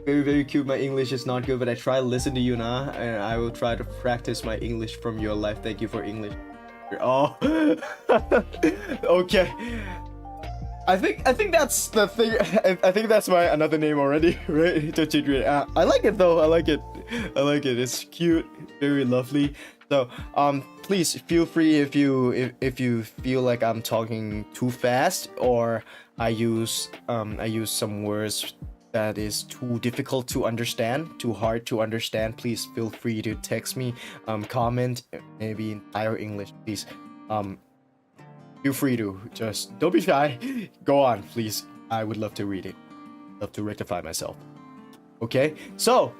very, very cute. My English is not good, but I try to listen to you now, and I will try to practice my English from your life. Thank you for English. Oh, okay. I think that's the thing. I think that's my another name already, right? I like it though. I like it. It's cute, very lovely. So please feel free if you feel like I'm talking too fast or I use some words that is too difficult to understand, too hard to understand. Please feel free to text me, comment, maybe entire English, please. Feel free to just don't be shy. Go on, please. I would love to read it. Love to rectify myself. Okay, so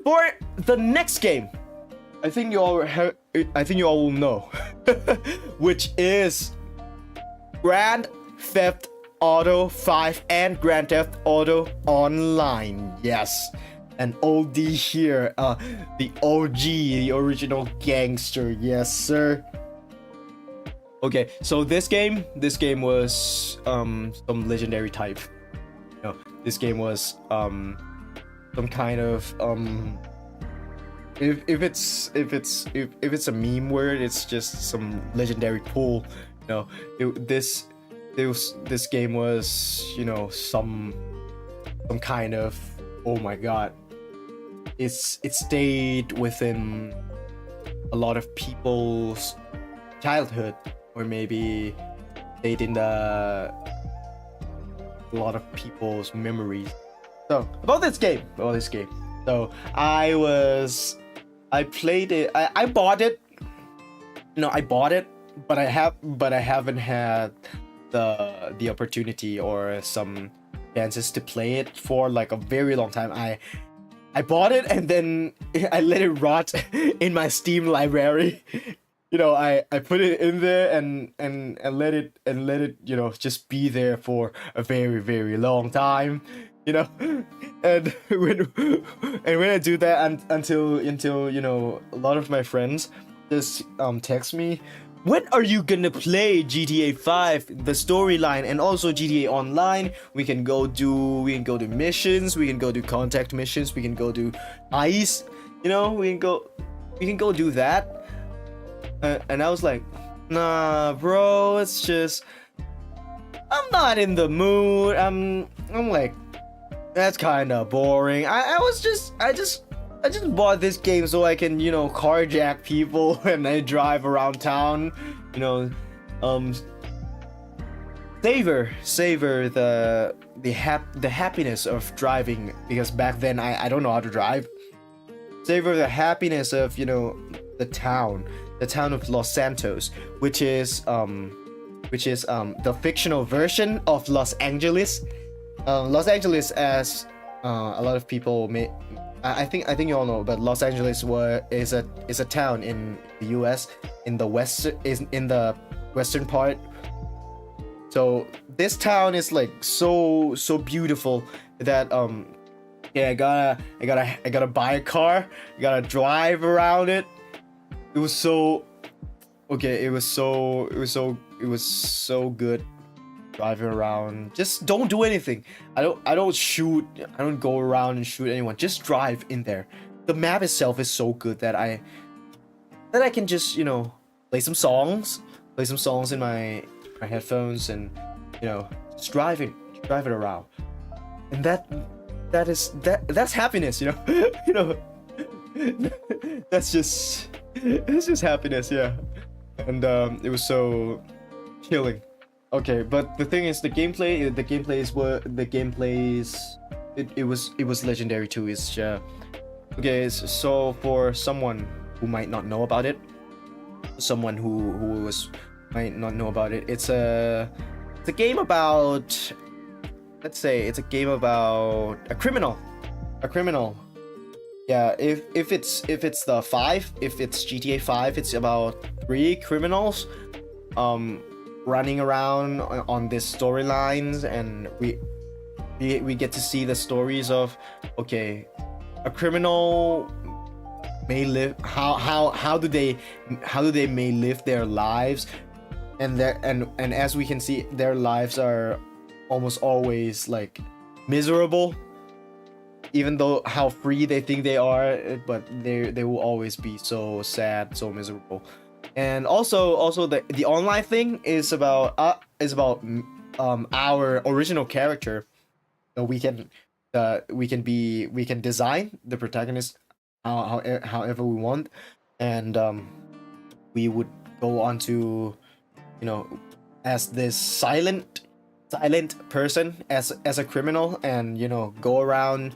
for the next game, I think you all will know, which is Grand Theft Auto 5 and Grand Theft Auto Online. Yes, an oldie here. The OG, the original gangster. Yes, sir. Okay, so this game was some legendary type. No, this game was some kind of if it's a meme word, it's just some legendary pool. You know, this game was, you know, some kind of, oh my god, it stayed within a lot of people's childhood. Or maybe stayed in a lot of people's memories. So about this game. So I played it. I bought it. No, I bought it, but I haven't had the opportunity or some chances to play it for like a very long time. I bought it and then I let it rot in my Steam library. You know, I put it in there and let it, you know, just be there for a very, very long time, you know. And when I do that until you know, a lot of my friends just text me, when are you gonna play GTA 5, the storyline, and also GTA Online? We can go do missions, we can go do contact missions, we can go do ice, you know, we can go do that. And I was like, nah, bro, it's just, I'm not in the mood. I'm like, that's kind of boring. I just bought this game so I can, you know, carjack people and I drive around town, you know, savor the happiness of driving, because back then I don't know how to drive. Savor the happiness of, you know, the town of Los Santos, which is the fictional version of Los Angeles. Los Angeles, as a lot of people may, I think you all know, but Los Angeles is a town in the U.S. in the western part. So this town is like so beautiful that yeah, I gotta buy a car, I gotta drive around it. It was so good driving around. Just don't do anything. I don't shoot. I don't go around and shoot anyone. Just drive in there. The map itself is so good that I can just, you know, play some songs in my headphones and, you know, just drive it around. And that's happiness, you know. You know, that's just happiness, yeah. And it was so chilling. Okay, but the thing is, the gameplay was legendary too. It's okay. So for someone who might not know about it, might not know about it, it's a game about, let's say, it's a game about a criminal. Yeah, if it's the 5, if it's GTA 5, it's about 3 criminals running around on these storylines, and we get to see the stories of, okay, a criminal may live, how do they may live their lives, and as we can see, their lives are almost always like miserable. Even though how free they think they are, but they will always be so sad, so miserable. And also the online thing is about our original character. We can design the protagonist however we want, and we would go on to, as this silent person, as a criminal, and go around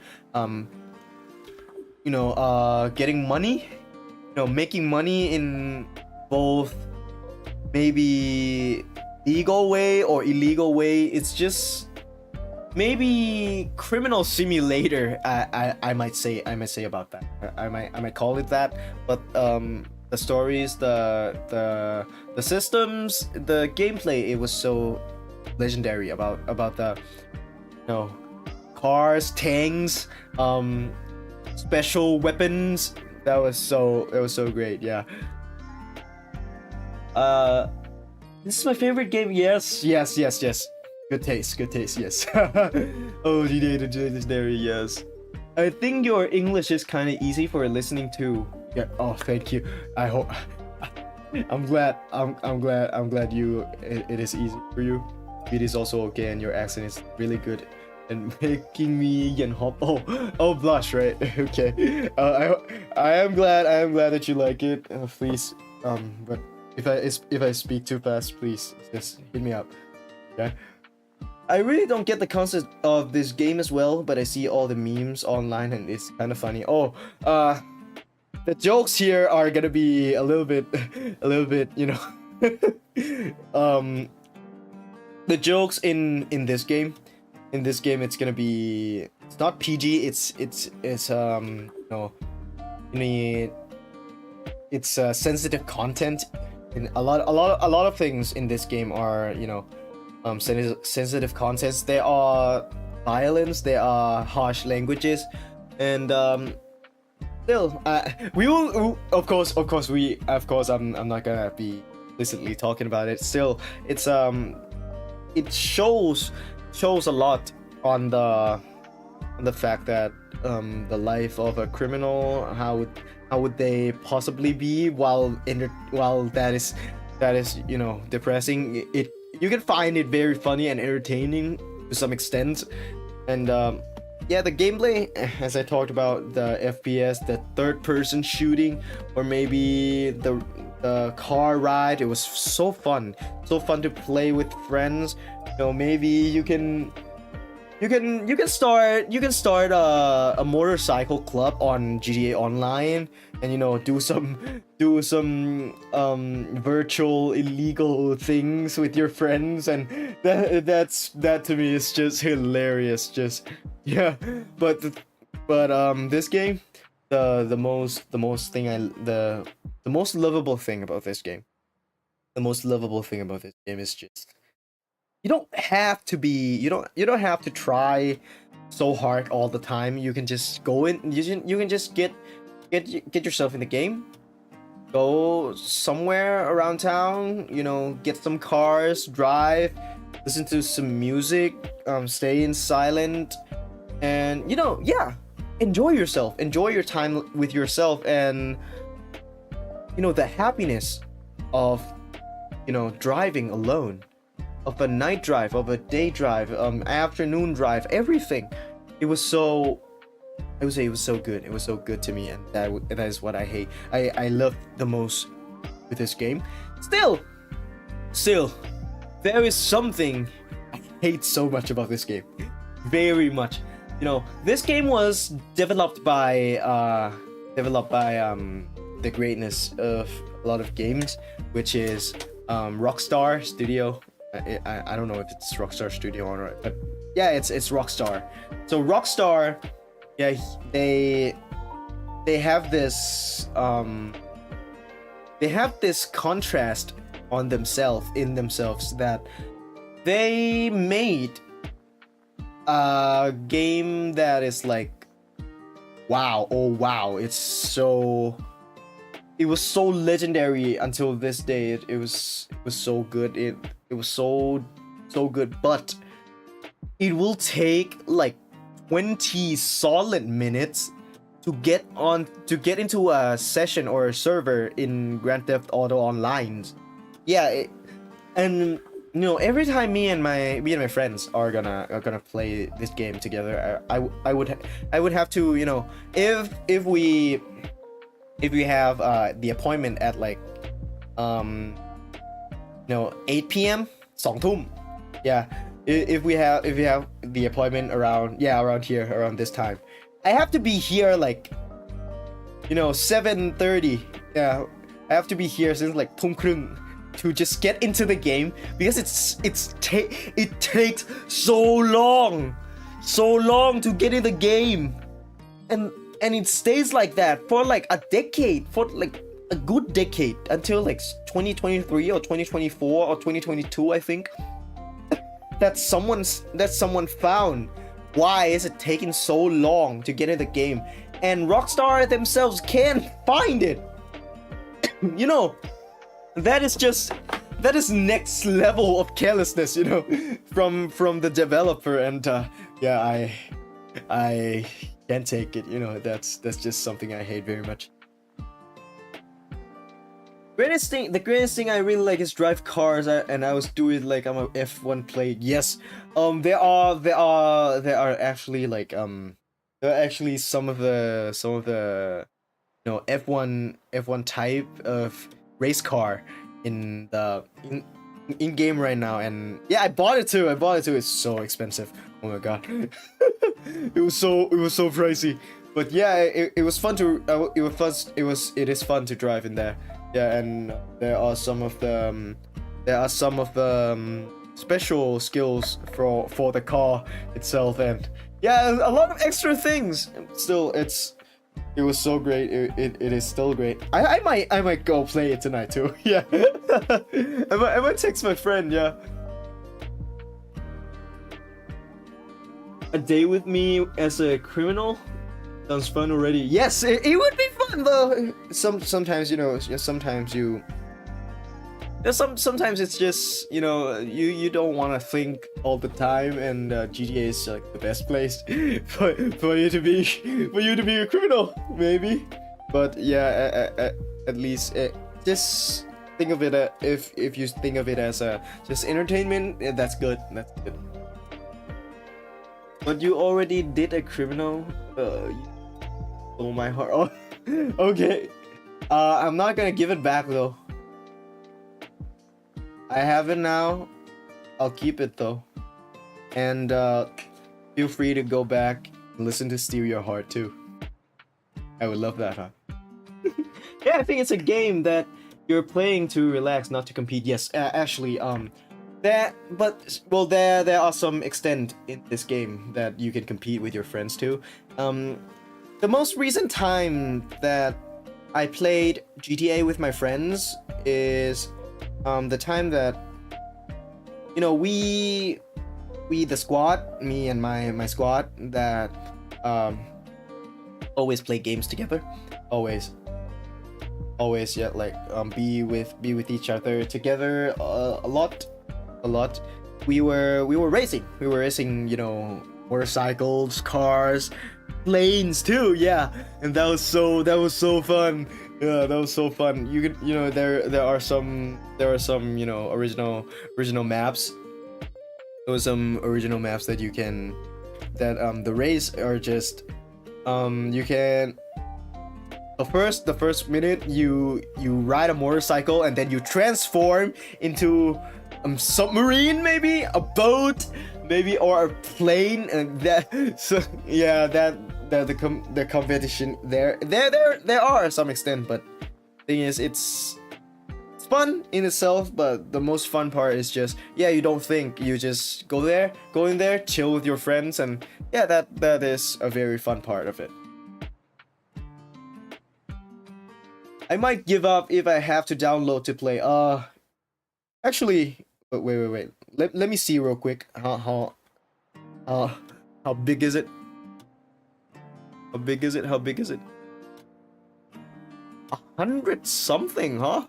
getting money, making money in both maybe legal way or illegal way. It's just maybe criminal simulator. I might say about that. I might call it that. But the stories, the systems, the gameplay, it was so legendary about the cars, tanks, special weapons. It was so great. Yeah. This is my favorite game. Yes. Good taste. Yes. Oh, legendary. Yes. I think your English is kind of easy for listening to. Yeah. Oh, thank you. I hope. I'm glad it is easy for you. It is also okay, and your accent is really good and making me hop. Oh, blush, right? Okay. I am glad that you like it. Please, but if I speak too fast, please just hit me up. Okay. I really don't get the concept of this game as well, but I see all the memes online and it's kind of funny. The jokes here are gonna be a little bit, the jokes in this game, it's gonna be, it's not PG, it's sensitive content. In a lot of things in this game are sensitive contents. There are violence, there are harsh languages, and still we will of course I'm not gonna be explicitly talking about it. Still, it's it shows a lot on the fact that the life of a criminal, how would they possibly be while that is depressing. You can find it very funny and entertaining to some extent, and yeah, the gameplay, as I talked about, the FPS, the third person shooting, or maybe the car ride, it was so fun to play with friends. Maybe you can start a motorcycle club on GTA Online, and do some virtual illegal things with your friends, and that to me is just hilarious. Just yeah, but this game, the most lovable thing about this game is just, you don't have to try so hard all the time. You can just go in, you can just get yourself in the game, go somewhere around town, get some cars, drive, listen to some music, stay in silent, and enjoy yourself, enjoy your time with yourself, and the happiness of driving alone, of a night drive, of a day drive, afternoon drive, everything. I would say it was so good. It was so good to me, and that is what I love the most with this game. Still, there is something I hate so much about this game. Very much. This game was developed by the greatness of a lot of games, which is Rockstar Studio. I don't know if it's Rockstar Studio or not, but yeah, it's Rockstar. So Rockstar, yeah, they have this contrast in themselves that they made a game that is like, wow, it was so legendary until this day. It was so good. It was so good, but it will take like 20 solid minutes to get into a session or a server in Grand Theft Auto Online. Yeah, and you know, every time me and my friends are gonna play this game together, I would have to, you know, if we have the appointment at like you know 8 p.m. 2 ทุ่ม yeah, if we have the appointment around here around this time, I have to be here like, you know, 7:30. yeah, I have to be here since like ทุ่มครึ่ง to just get into the game, because it takes so long to get in the game, and it stays like that for like a decade, for like a good decade, until like 2023 or 2024 or 2022, I think. that someone found why is it taking so long to get in the game, and Rockstar themselves can't find it. You know, that is next level of carelessness, you know, from the developer, and yeah, I can't take it, you know. That's just something I hate very much. The greatest thing I really like is drive cars, and I was doing like I'm a F1 plate. Yes, there are actually like there are actually some of the you know F1 type of race car in game right now, and yeah, I bought it too. It's so expensive. Oh my god. it was so pricey, but yeah, it was fun to it is fun to drive in there. Yeah, and there are some of the special skills for the car itself, and yeah, a lot of extra things. Still, it was so great. It is still great. I might go play it tonight too. Yeah. I might text my friend. Yeah. A day with me as a criminal sounds fun already. Yes, it would be fun though. Sometimes, you know, sometimes it's just, you know, you don't want to think all the time, and GTA is like the best place for you to be a criminal, maybe. But yeah, at least just think of it if you think of it as a just entertainment, that's good. But you already did a criminal. Oh my heart. Oh, okay. I'm not gonna give it back though. I have it now. I'll keep it though. And feel free to go back and listen to Steal Your Heart too. I would love that, huh? Yeah, I think it's a game that you're playing to relax, not to compete. Yes, actually, there are some extent in this game that you can compete with your friends too. The most recent time that I played GTA with my friends is the time that, you know, we the squad, me and my squad, that always play games together, always, yeah, like be with each other together a lot. We were racing, you know, motorcycles, cars, planes too, yeah, and that was so fun. Yeah, that was so fun. You could, you know, there are some, you know, original maps. There were some original maps that you can, that the race are just you can, the first minute you ride a motorcycle, and then you transform into submarine, maybe a boat, maybe, or a plane, and that, so yeah, that the competition there are some extent, but thing is, it's fun in itself, but the most fun part is just, yeah, you don't think, you just go in there, chill with your friends, and yeah, that is a very fun part of it. I might give up if I have to download to play. Actually, wait. Let me see real quick. How big is it? How big is it? 100 something, huh?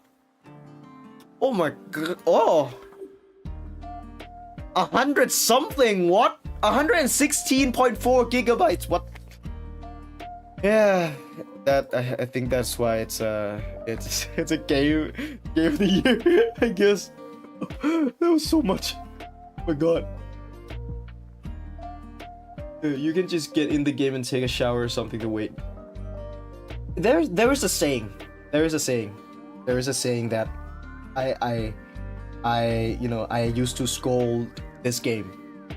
Oh my god. Oh. 100 something. What? 116.4 gigabytes. What? Yeah. That I think that's why it's a game of the year, I guess. That was so much. Oh my god. You can just get in the game and take a shower or something to wait. There is a saying. There is a saying that I used to scold this game.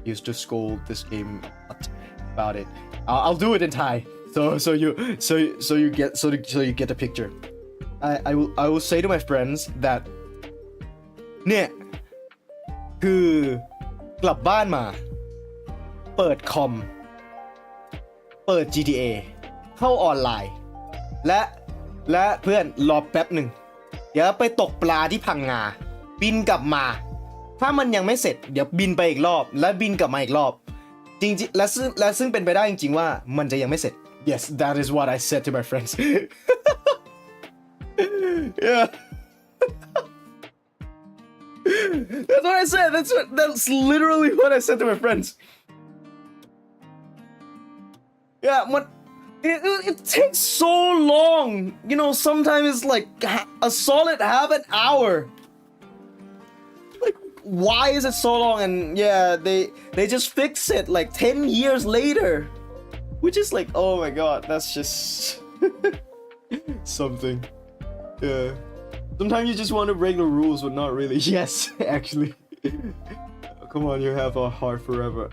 Used to scold this game a lot about it. I'll do it in Thai. So you get the picture. I will say to my friends that เนี่ยคือกลับบ้านมาเปิดคอมเปิด GTA เข้าออนไลน์และเพื่อนรอแป๊บหนึ่งเดี๋ยวไปตกปลาที่พังงาบินกลับมาถ้ามันยังไม่เสร็จเดี๋ยวบินไปอีกรอบและบินกลับมาอีกรอบจริงๆและซึ่งเป็นไปได้จริงๆว่ามันจะยังไม่เสร็จ Yes that is what I said to my friends Yeah That's what I said. That's literally what I said to my friends. Yeah, it takes so long. You know, sometimes it's like a solid half an hour. Like, why is it so long? And yeah, they just fix it like 10 years later, which is like, oh my god, that's just something. Yeah. Sometimes you just want to break the rules, but not really. Yes, actually. Come on, you have our heart forever.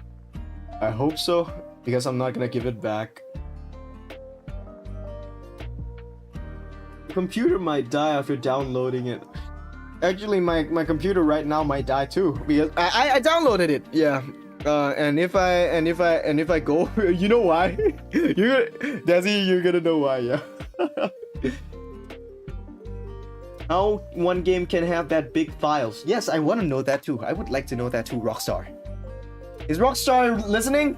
I hope so, because I'm not gonna give it back. The computer might die after downloading it. Actually, my computer right now might die too, because I downloaded it. Yeah. And if I go, you know why? You're gonna know why. Yeah. How one game can have that big files? Yes, I want to know that too. I would like to know that too, Rockstar. Is Rockstar listening?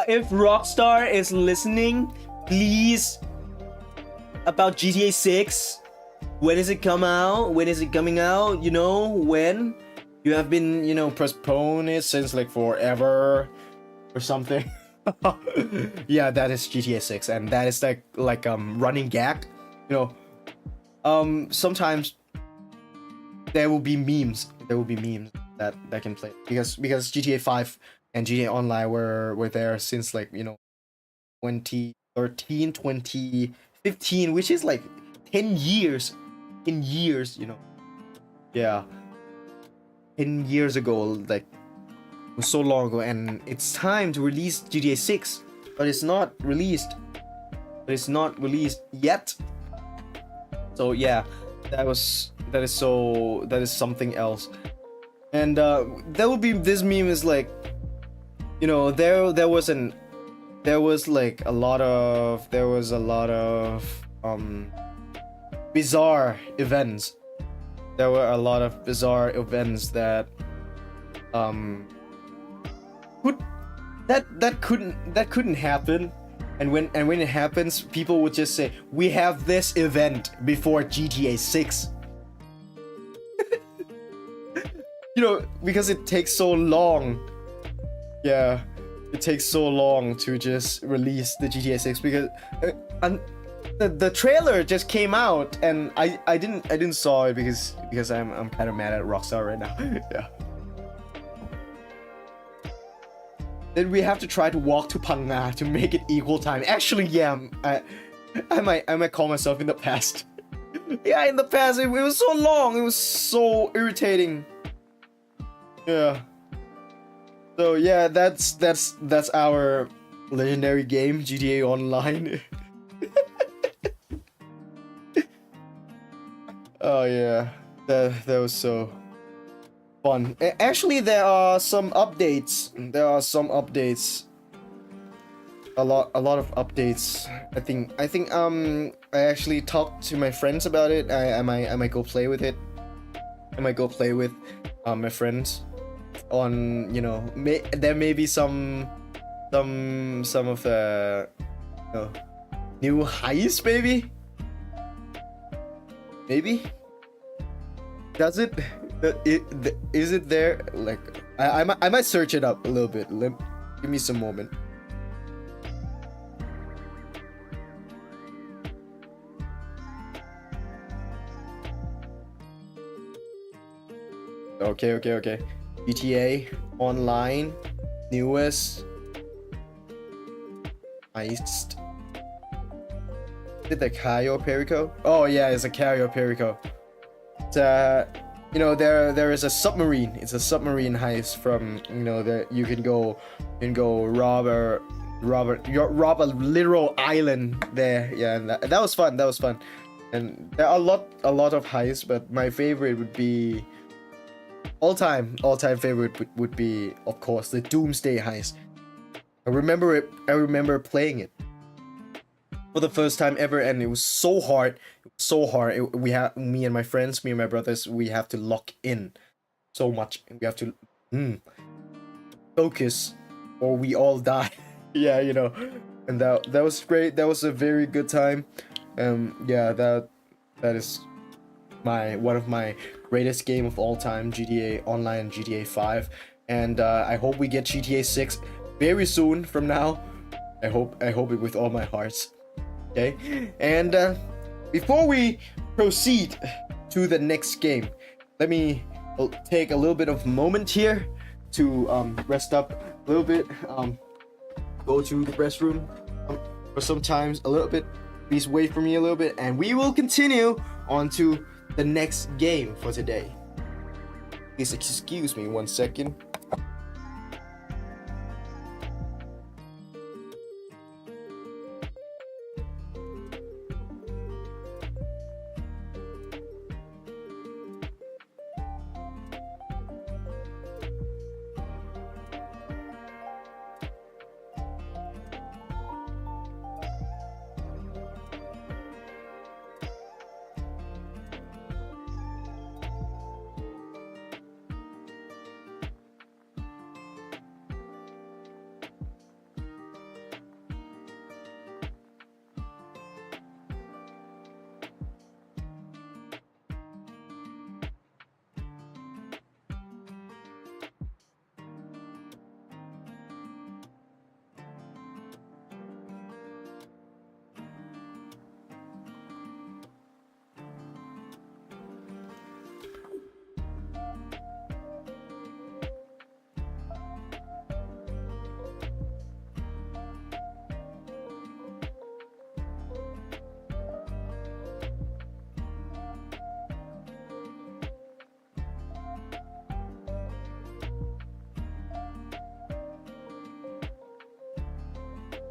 If Rockstar is listening, please, about GTA 6, when is it come out? When is it coming out? You know, when? You have been, you know, postponed it since like forever or something. Yeah, that is GTA 6, and that is like running gag, you know. Sometimes there will be memes that can play because GTA 5 and GTA Online were there since like, you know, 2013 2015, which is like 10 years, you know. Yeah, 10 years ago, like it was so long ago, and it's time to release GTA 6, but it's not released yet. So yeah, that is something else. And there will be this meme is like, you know, there was a lot of bizarre events. There were a lot of bizarre events that couldn't happen. And when it happens, people would just say, we have this event before GTA 6. You know, because it takes so long. Yeah, it takes so long to just release the GTA 6 because the trailer just came out and I didn't saw it because I'm kind of mad at Rockstar right now. Yeah. Then we have to try to walk to Panga to make it equal time. Actually, yeah, I might call myself in the past. Yeah, in the past it was so long. It was so irritating. Yeah. So yeah, that's our legendary game, GTA Online. Oh yeah, that was so fun. Actually, there are some updates. A lot of updates. I think I actually talked to my friends about it. I might go play with it. I might go play with my friends on, you know, there may be some of the, you know, new heist maybe. Does it? Is it there? Like, I might search it up a little bit. Give me some moment. Okay. GTA Online, newest heist. Is it the Cayo Perico? Oh yeah, it's a Cayo Perico. It's you know, there is a submarine. It's a submarine heist from, you know, that you can go rob a literal island there. Yeah, and that was fun. And there are a lot of heists, but my favorite would be all-time favorite would be, of course, the Doomsday heist. I remember playing it for the first time ever, and it was so hard. Me and my friends, me and my brothers, we have to lock in so much. We have to focus, or we all die. Yeah, you know, and that was great. That was a very good time. Yeah, that is one of my greatest game of all time, GTA Online and GTA 5, and I hope we get GTA 6 very soon from now. I hope it with all my heart. Okay, and before we proceed to the next game, let me take a little bit of moment here to rest up a little bit, go to the restroom for sometimes a little bit. Please wait for me a little bit, and we will continue on to the next game for today. Please excuse me 1 second.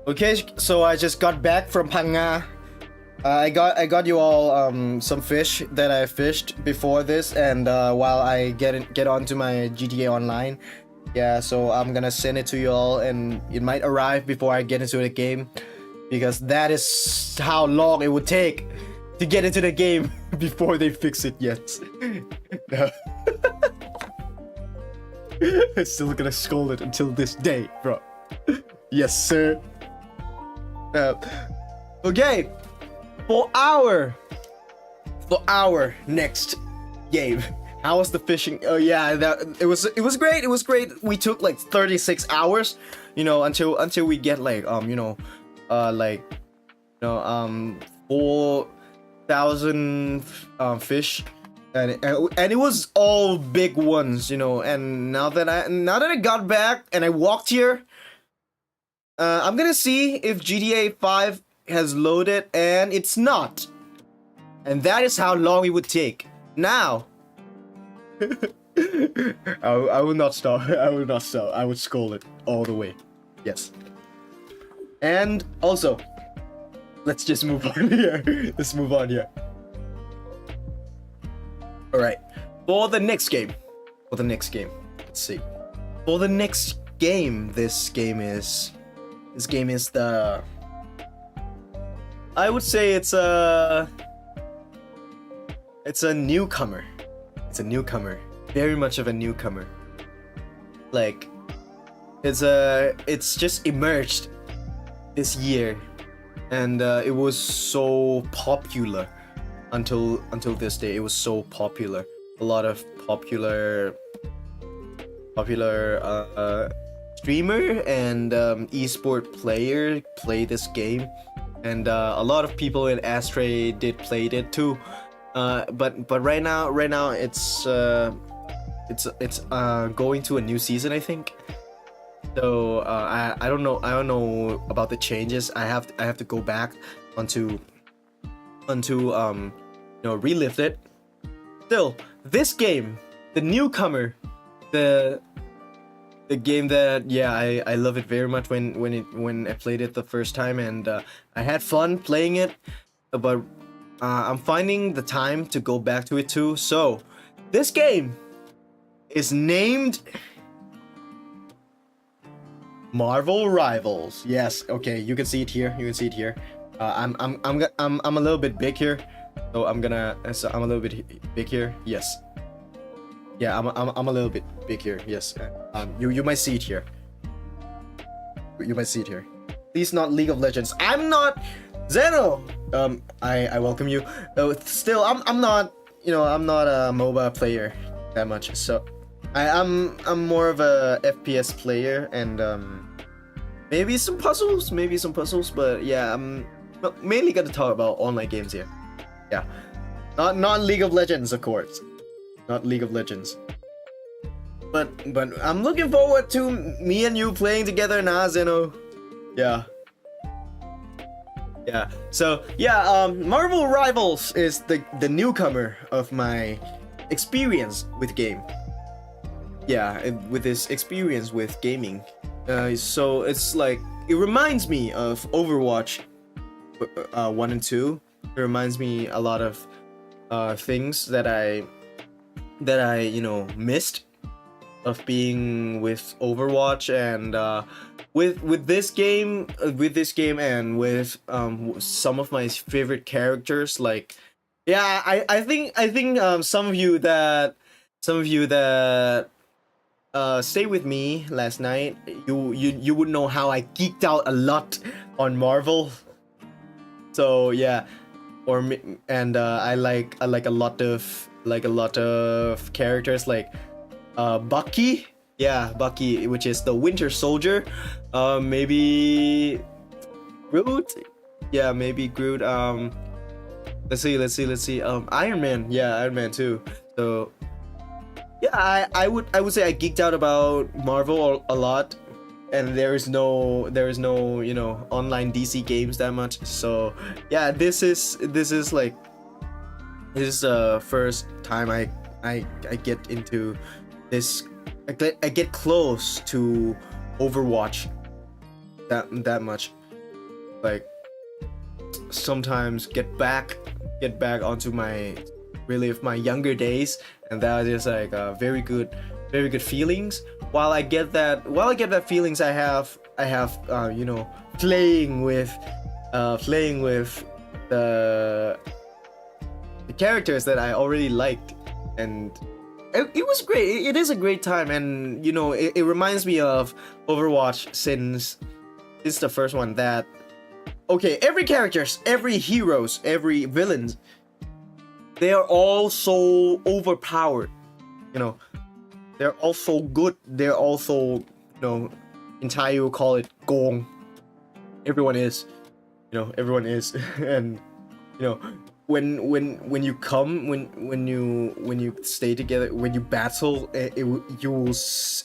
Okay, so I just got back from Panga. I got you all some fish that I fished before this, and while I get onto my GTA Online, yeah, so I'm gonna send it to you all, and it might arrive before I get into the game, because that is how long it would take to get into the game before they fix it yet. No. I'm still gonna scold it until this day, bro. Yes, sir. Okay, for our next game, how was the fishing? Oh yeah, it was great. It was great. We took like 36 hours, you know, until we get like 4,000 fish, and it was all big ones, you know. And now that I got back and I walked here, I'm gonna see if GTA 5 has loaded, and it's not. And that is how long it would take. Now, I will not stop. I would scold it all the way. Yes. And also, let's just move on here. Let's move on here. Alright. For the next game. Let's see. For the next game, this game is the... I would say it's a newcomer. It's a newcomer. Very much of a newcomer. Like, it's just emerged this year, and it was so popular until this day. It was so popular. A lot of popular streamer and esport player play this game, and a lot of people in Astray did played it too. But right now it's it's going to a new season, I think. So I don't know about the changes. I have to go back onto relive it. Still, this game, the newcomer, the game that I love it very much when I played it the first time, and I had fun playing it, but I'm finding the time to go back to it too. So this game is named Marvel Rivals. Yes, okay, you can see it here. I'm a little bit big here, so I'm a little bit big here. Yes. Yeah, I'm a little bit big here. Yes. You might see it here. Please not League of Legends. I'm not Zeno. I welcome you. Still, I'm not a MOBA player that much. So I'm more of a FPS player, and maybe some puzzles. But yeah, I'm mainly gonna talk about online games here. Yeah, not League of Legends, of course. Not League of Legends. But I'm looking forward to me and you playing together now, Zeno. Yeah. So yeah, Marvel Rivals is the newcomer of my experience with game. Yeah, with this experience with gaming. So it's like, it reminds me of Overwatch 1 and 2. It reminds me a lot of things that I missed of being with Overwatch, and with this game and with some of my favorite characters. Like, yeah, I think some of you that stay with me last night, you would know how I geeked out a lot on Marvel. So yeah, I like a lot of characters, like Bucky, which is the Winter Soldier. Maybe Groot. Let's see. Iron Man too. So yeah, I would say I geeked out about Marvel a lot, and there is no online DC games that much. So yeah, this is the first time I get into this. I get close to Overwatch that much. Like, sometimes get back onto my younger days, and that is like very good feelings. While I get that feelings, I have playing with the characters that I already liked, and it was great. It is a great time, and it reminds me of Overwatch since it's the first one that, okay, every characters, every heroes, every villains, they are all so overpowered. They're all so good. They're also, in Thai you call it gong. Everyone is, and when you stay together, when you battle, you will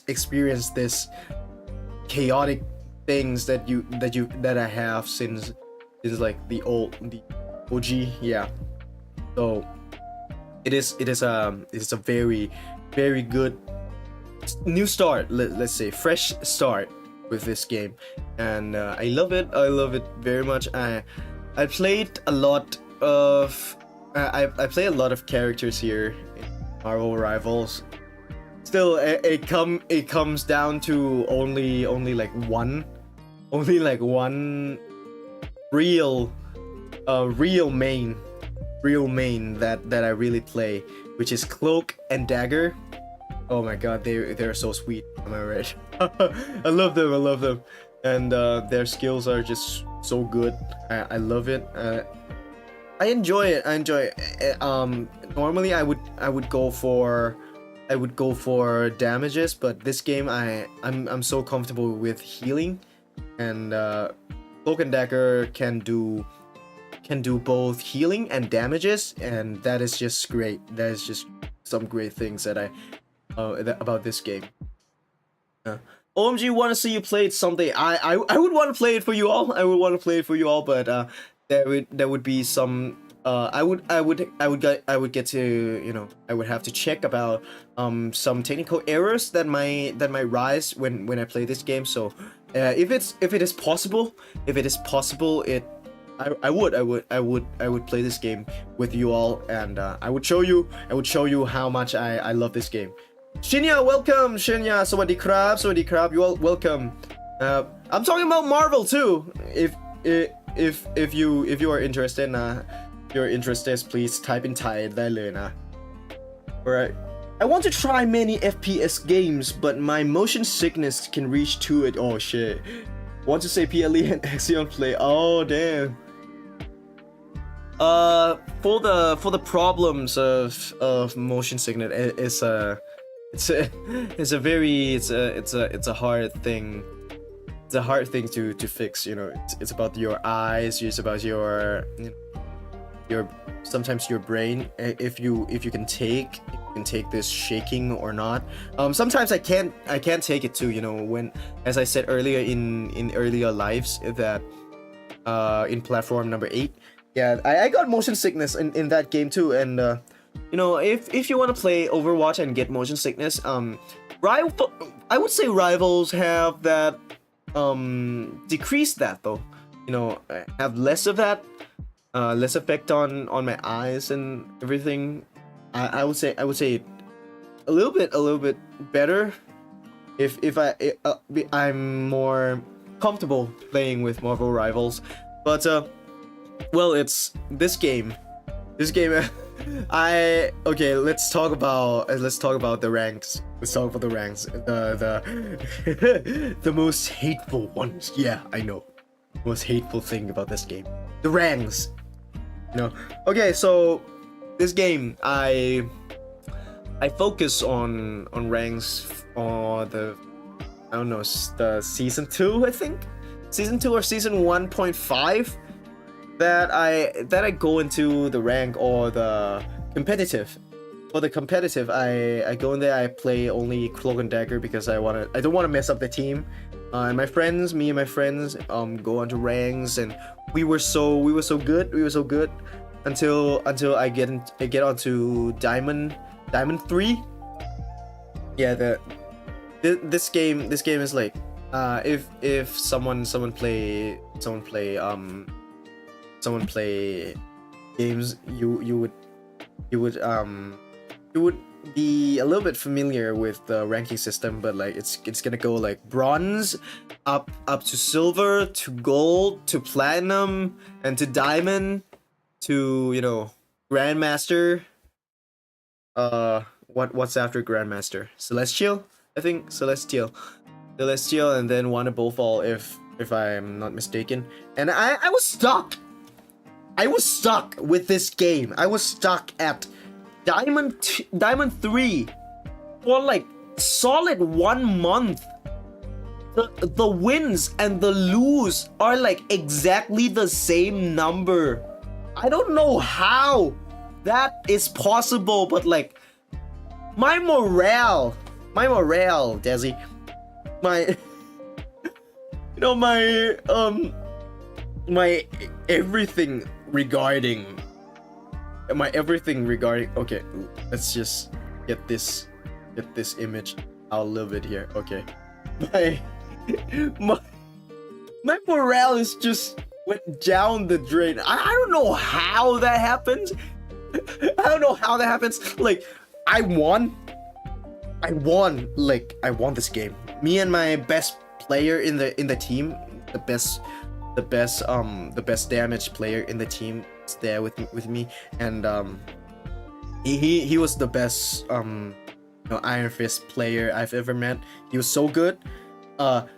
experience this chaotic things that I have since like the OG. Yeah. So it is a very, very good new start. Let's say fresh start with this game, and I love it very much. I played a lot of I play a lot of characters here in Marvel Rivals. Still, it comes down to only like one real main that I really play, which is Cloak and Dagger. Oh my god, they're so sweet. Am I right? I love them, and their skills are just so good. I love it. I enjoy it. Normally I would go for damages, but this game I'm so comfortable with healing, and Cloak and Dagger can do both healing and damages, and that is just great. That is just some great things that I about this game. OMG, want to see you play it someday. I would want to play it for you all. I would want to play it for you all, but there would be some. I would get to, you know, I would have to check about some technical errors that might rise when I play this game. So if it is possible, I would play this game with you all, and I would show you how much I love this game. Shinya, welcome. Shinya, สวัสดีครับ You all welcome. I'm talking about Marvel too. If you are interested, please type in Thai ได้เลยนะ Alright. I want to try many FPS games, but my motion sickness can reach to it. Oh shit. Want to say PLE and Axiom play? Oh damn. For the problems of motion sickness, it's a hard thing. It's a hard thing to fix. You know, it's about your eyes. It's about your sometimes your brain. If you can take this shaking or not. Sometimes I can't take it too. You know, when, as I said earlier in earlier lives, that in platform number 8. Yeah, I got motion sickness in that game too, and you know, if you want to play Overwatch and get motion sickness, I would say rivals have that decrease that though. You know, have less of that, less effect on my eyes and everything. I would say a little bit better if I'm more comfortable playing with Marvel Rivals, but well, it's this game. Okay, let's talk about the ranks. The most hateful ones. Yeah, I know. Most hateful thing about this game. The ranks. You know. Okay, so this game I focus on ranks for the, I don't know, the season 2, I think. Season 2 or season 1.5. That I go into the rank or the competitive. For the competitive, I go in there. I play only Cloak and Dagger because I don't want to mess up the team. And me and my friends go onto ranks, and we were so good until I get onto Diamond 3. Yeah, this game is like if someone play games, you would be a little bit familiar with the ranking system, but like it's gonna go like bronze up to silver to gold to platinum and to diamond to, you know, grandmaster. What's after grandmaster? Celestial, I think. Celestial, and then one above all, if I'm not mistaken. And I was stuck with this game. I was stuck at Diamond 3 for like solid 1 month. The wins and the lose are like exactly the same number. I don't know how that is possible, but like my morale, Desi, my you know, my everything regarding okay, let's just get this image out a little bit here. Okay, my morale is just went down the drain. I don't know how that happens. Like I won this game. Me and my best player in the team, the best damage player in the team is there with me, and he was the best you know, Iron Fist player I've ever met. He was so good. I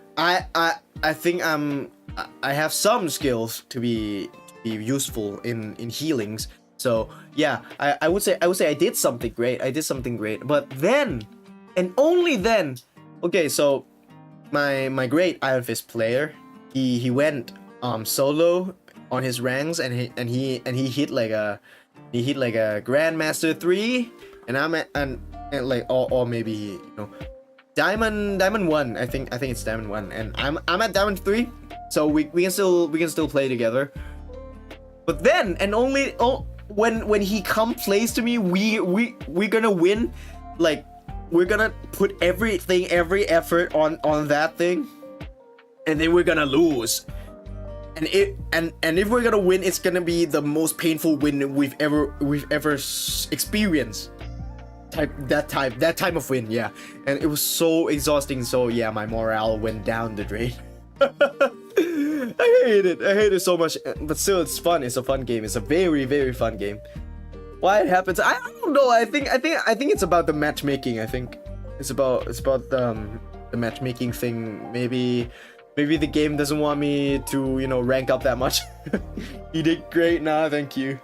think I have some skills to be useful in healings. So yeah, I would say I did something great. But then, and only then, okay, so my great Iron Fist player, he went solo on his ranks, and he hit like a Grandmaster 3, and and like or maybe Diamond 1. I think it's Diamond 1, and I'm at Diamond 3, so we can still play together. But then and only when he plays to me, we're gonna win. Like we're gonna put every effort on that thing, and then we're gonna lose. And if we're gonna win, it's gonna be the most painful win we've ever experienced. That time of win, yeah. And it was so exhausting. So yeah, my morale went down the drain. I hate it so much. But still, it's fun. It's a fun game. It's a very, very fun game. Why it happens, I don't know. I think it's about the matchmaking. I think it's about the matchmaking thing. Maybe the game doesn't want me to, rank up that much. You did great now, thank you.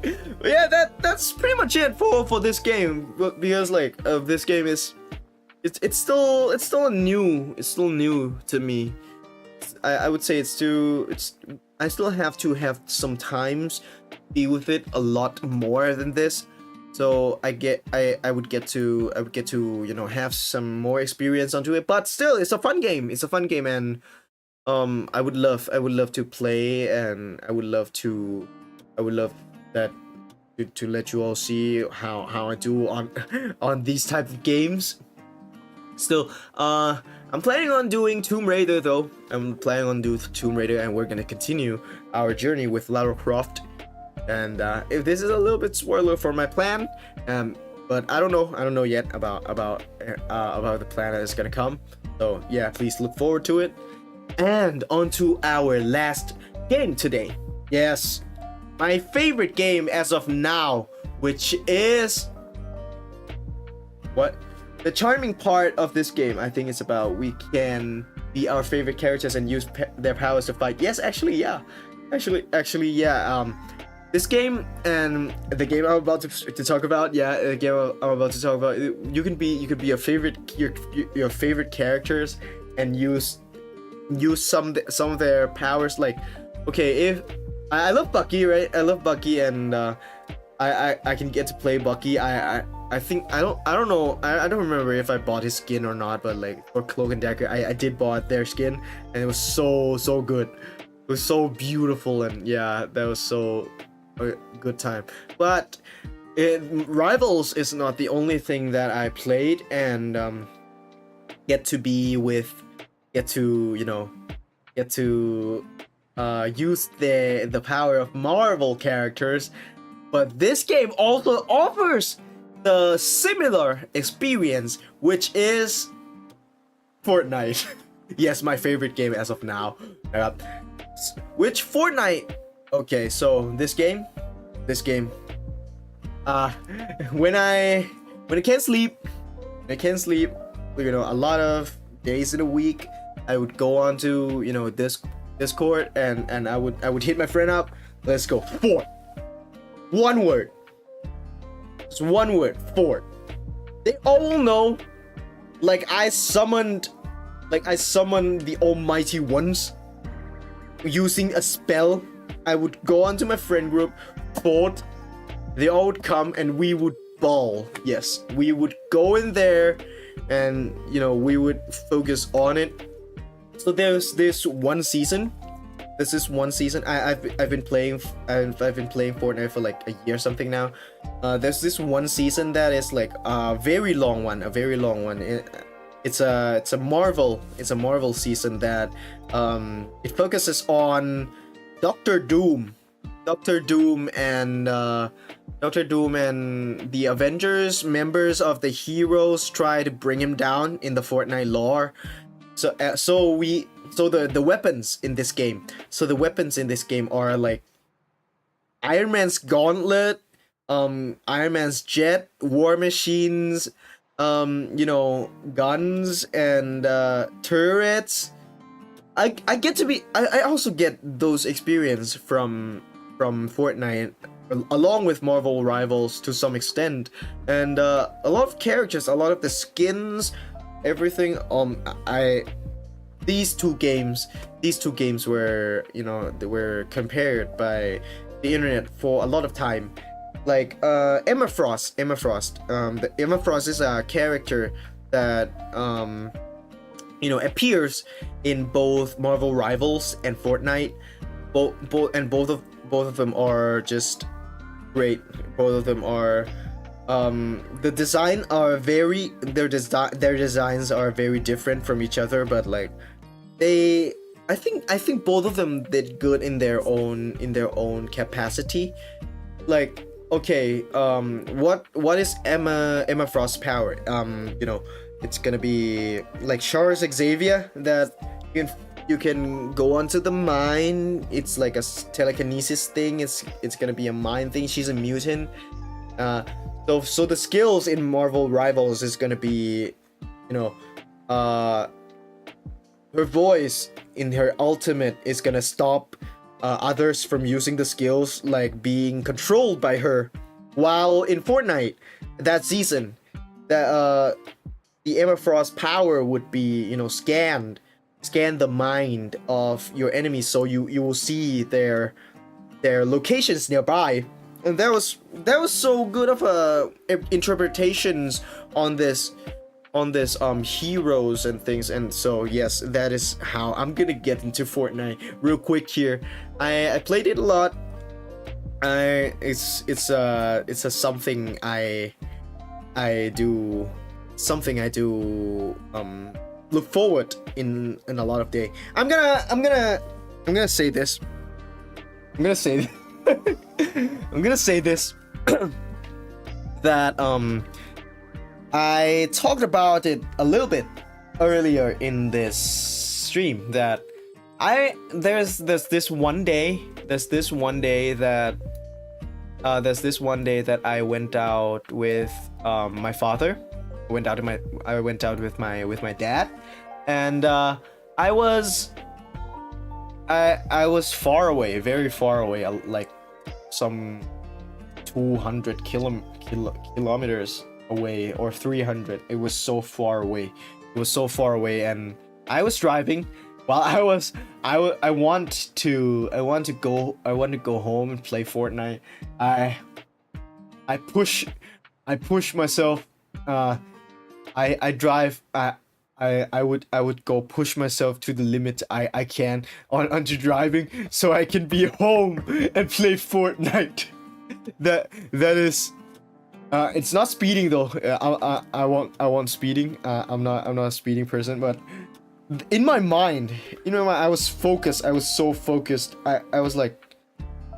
But yeah, that's pretty much it for this game. Because like this game it's still new to me. I would say I still have to have some times be with it a lot more than this. So I would get to have some more experience onto it, but still it's a fun game. And I would love to play, and I would love that to let you all see how I do on these type of games. Still, I'm planning on doing Tomb Raider though. I'm planning on doing Tomb Raider, and we're gonna continue our journey with Lara Croft. And if this is a little bit spoiler for my plan, but I don't know yet about the plan that is gonna come. So yeah, please look forward to it. And on to our last game today. Yes, my favorite game as of now, which is what the charming part of this game. I think it's about we can be our favorite characters and use their powers to fight. Yes, actually, yeah. This game and the game I'm about to talk about, the game I'm about to talk about, you can be your favorite characters and use some of their powers. Like, okay, if I love Bucky, right? I love Bucky, and I can get to play Bucky. I think I don't know. I don't remember if I bought his skin or not, but like for Cloak and Dagger, I did bought their skin, and it was so good. It was so beautiful, and yeah, that was so a good time. But Rivals is not the only thing that I played and get to use the power of Marvel characters. But this game also offers the similar experience, which is Fortnite. Yes, my favorite game as of now. Which Fortnite? Okay, so this game, when I can't sleep, a lot of days in a week, I would go on to Discord and I would hit my friend up. Let's go Fort. One word. It's one word. Fort. They all know. Like I summoned the Almighty Ones using a spell. I would go onto my friend group, Fort. They all would come and we would ball. Yes, we would go in there and we would focus on it. So there's this one season. I've been playing Fortnite for like a year something now. There's this one season that is like a very long one. It's a Marvel season that it focuses on Doctor Doom and the Avengers, members of the heroes, try to bring him down in the Fortnite lore. So the weapons in this game. So the weapons in this game are like Iron Man's gauntlet, Iron Man's jet, war machines, guns and turrets. I also get those experience from Fortnite along with Marvel Rivals to some extent, and a lot of characters, a lot of the skins, everything. These two games were they were compared by the internet for a lot of time, like Emma Frost. Emma Frost is a character that appears in both Marvel Rivals and Fortnite. Both of them are just great. Both of them are the design are their designs are very different from each other, but like I think both of them did good in their own capacity. Like, okay, what is Emma Frost's power? It's gonna be like 𝐀𝐞𝐥𝐢𝐸 that you can go onto the mind. It's like a telekinesis thing. It's gonna be a mind thing. She's a mutant. So the skills in Marvel Rivals is gonna be, her voice in her ultimate is gonna stop others from using the skills, like being controlled by her. While in Fortnite, that season, the Emma Frost power would be, scan the mind of your enemies, so you will see their locations nearby. And that was so good of interpretations on this heroes and things. And so yes, that is how I'm gonna get into Fortnite real quick here. I played it a lot. It's a something I do look forward in a lot of day. I'm gonna say this. I'm gonna say this that I talked about it a little bit earlier in this stream, that there's this one day that I went out with my father. I went out with my dad, and I was far away, very far away, like some 200 kilometers away, or 300. It was so far away. And I was driving while I want to go home and play Fortnite. I push myself. I drive. I would go push myself to the limit I can onto driving, so I can be home and play Fortnite. That is. It's not speeding though. I want speeding. I'm not a speeding person, but in my mind, I was focused. I was so focused. I was like,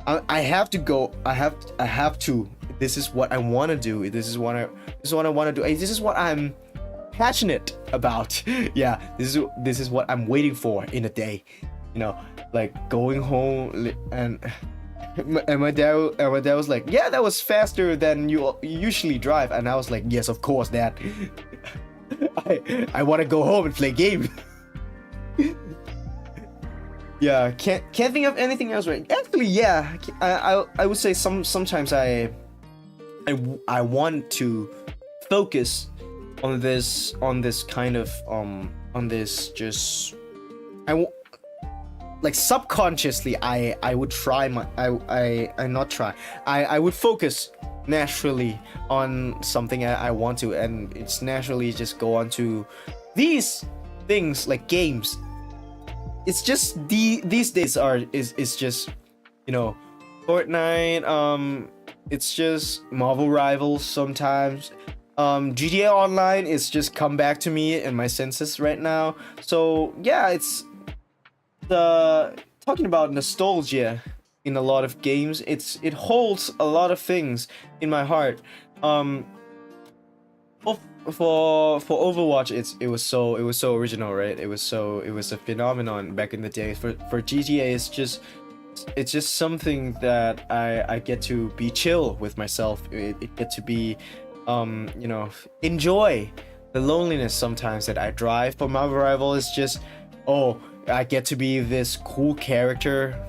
I have to go. I have to. This is what I want to do. This is what I want to do. This is what I'm passionate about. Yeah, this is what I'm waiting for in a day. Like going home and my dad was like, yeah, that was faster than you usually drive. And I was like, yes, of course, Dad. I want to go home and play games. Yeah, can't think of anything else right. Actually, yeah, I would say sometimes I want to focus on this kind of on this just like subconsciously I would try I would focus naturally on something I want to, and it's naturally just go on to these things like games. It's just these days is just Fortnite, it's just Marvel Rivals sometimes. GTA Online is just come back to me in my senses right now. So yeah, it's talking about nostalgia in a lot of games. It holds a lot of things in my heart. For Overwatch, it was so original, right? It was a phenomenon back in the day. For GTA, it's just something that I get to be chill with myself. It get to be enjoy the loneliness sometimes that I drive. For Marvel Rival, it's just I get to be this cool character,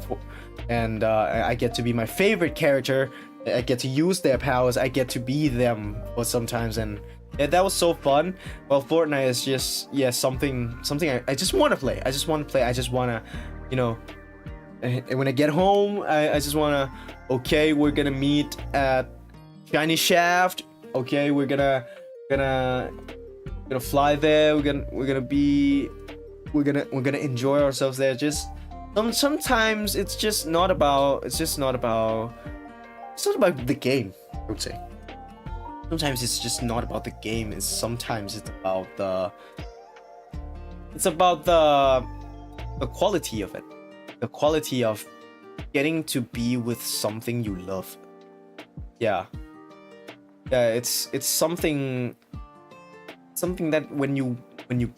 and I get to be my favorite character. I get to use their powers. I get to be them for sometimes, and yeah, that was so fun. Well, Fortnite is just something I just want to play. I just want to, when I get home, I just want to, okay, we're gonna meet at shiny shaft. Okay, we're gonna fly there. We're gonna enjoy ourselves there. Just sometimes it's just not about the game, I would say. Sometimes it's just not about the game. Sometimes it's about the quality of it, the quality of getting to be with something you love. Yeah, it's something that when you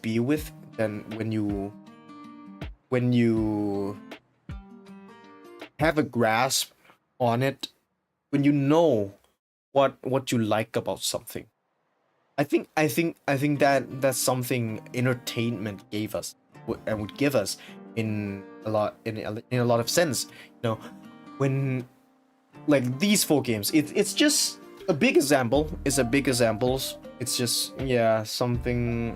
be with, then when you have a grasp on it, when you know what you like about something, I think that's something entertainment gave us and would give us in a lot of sense. You know, when like these 4 games, it's just a big example. It's a big examples. It's just, yeah, something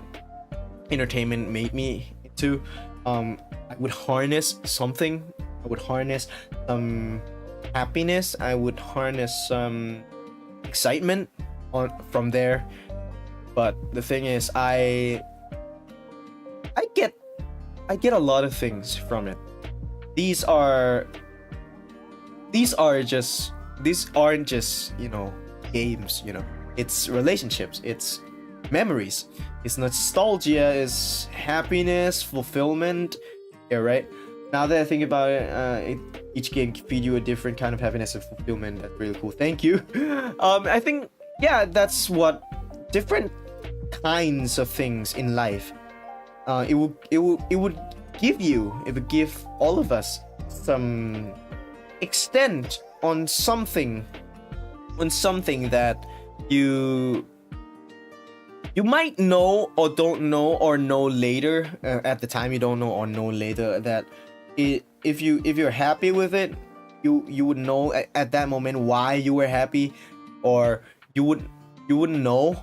entertainment made me into. I would harness something. I would harness some happiness. I would harness some excitement from there. But the thing is, I get a lot of things from it. These aren't just, you know, games, you know. It's relationships, it's memories, it's nostalgia, it's happiness, fulfillment. Yeah, right? Now that I think about it, each game can feed you a different kind of happiness and fulfillment. That's really cool. Thank you. I think, yeah, that's what different kinds of things in life. It would give all of us some extent on something that you might know or don't know or know later. At the time you don't know or know later that if you're happy with it, you would know at that moment why you were happy, or you wouldn't know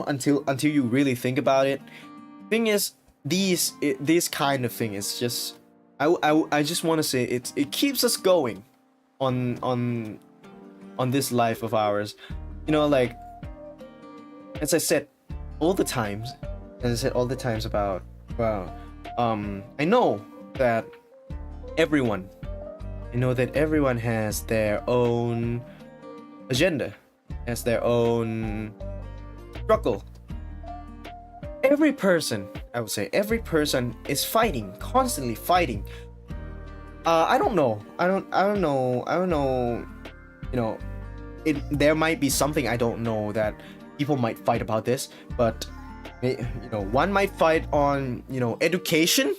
until you really think about it. Thing is, this kind of thing is just, I just want to say it keeps us going on this life of ours. You know, like, as I said all the times about, well, I know that everyone has their own agenda, has their own struggle. Every person, I would say, every person is fighting, constantly fighting. I don't know. You know, there might be something I don't know that people might fight about this, but you know, one might fight on, you know, education,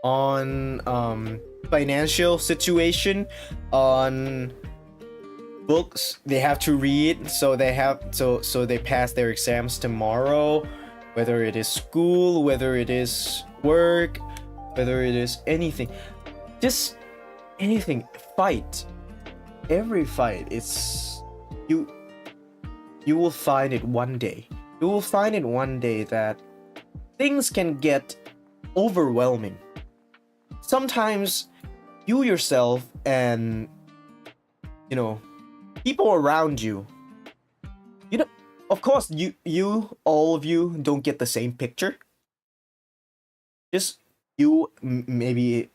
on financial situation, on books they have to read, so they pass their exams tomorrow, whether it is school, whether it is work, whether it is anything, just anything. Fight, every fight, it's you will find it one day. You will find it one day that things can get overwhelming. Sometimes you yourself and, you know, people around you, you know, of course, all of you don't get the same picture. Just you, maybe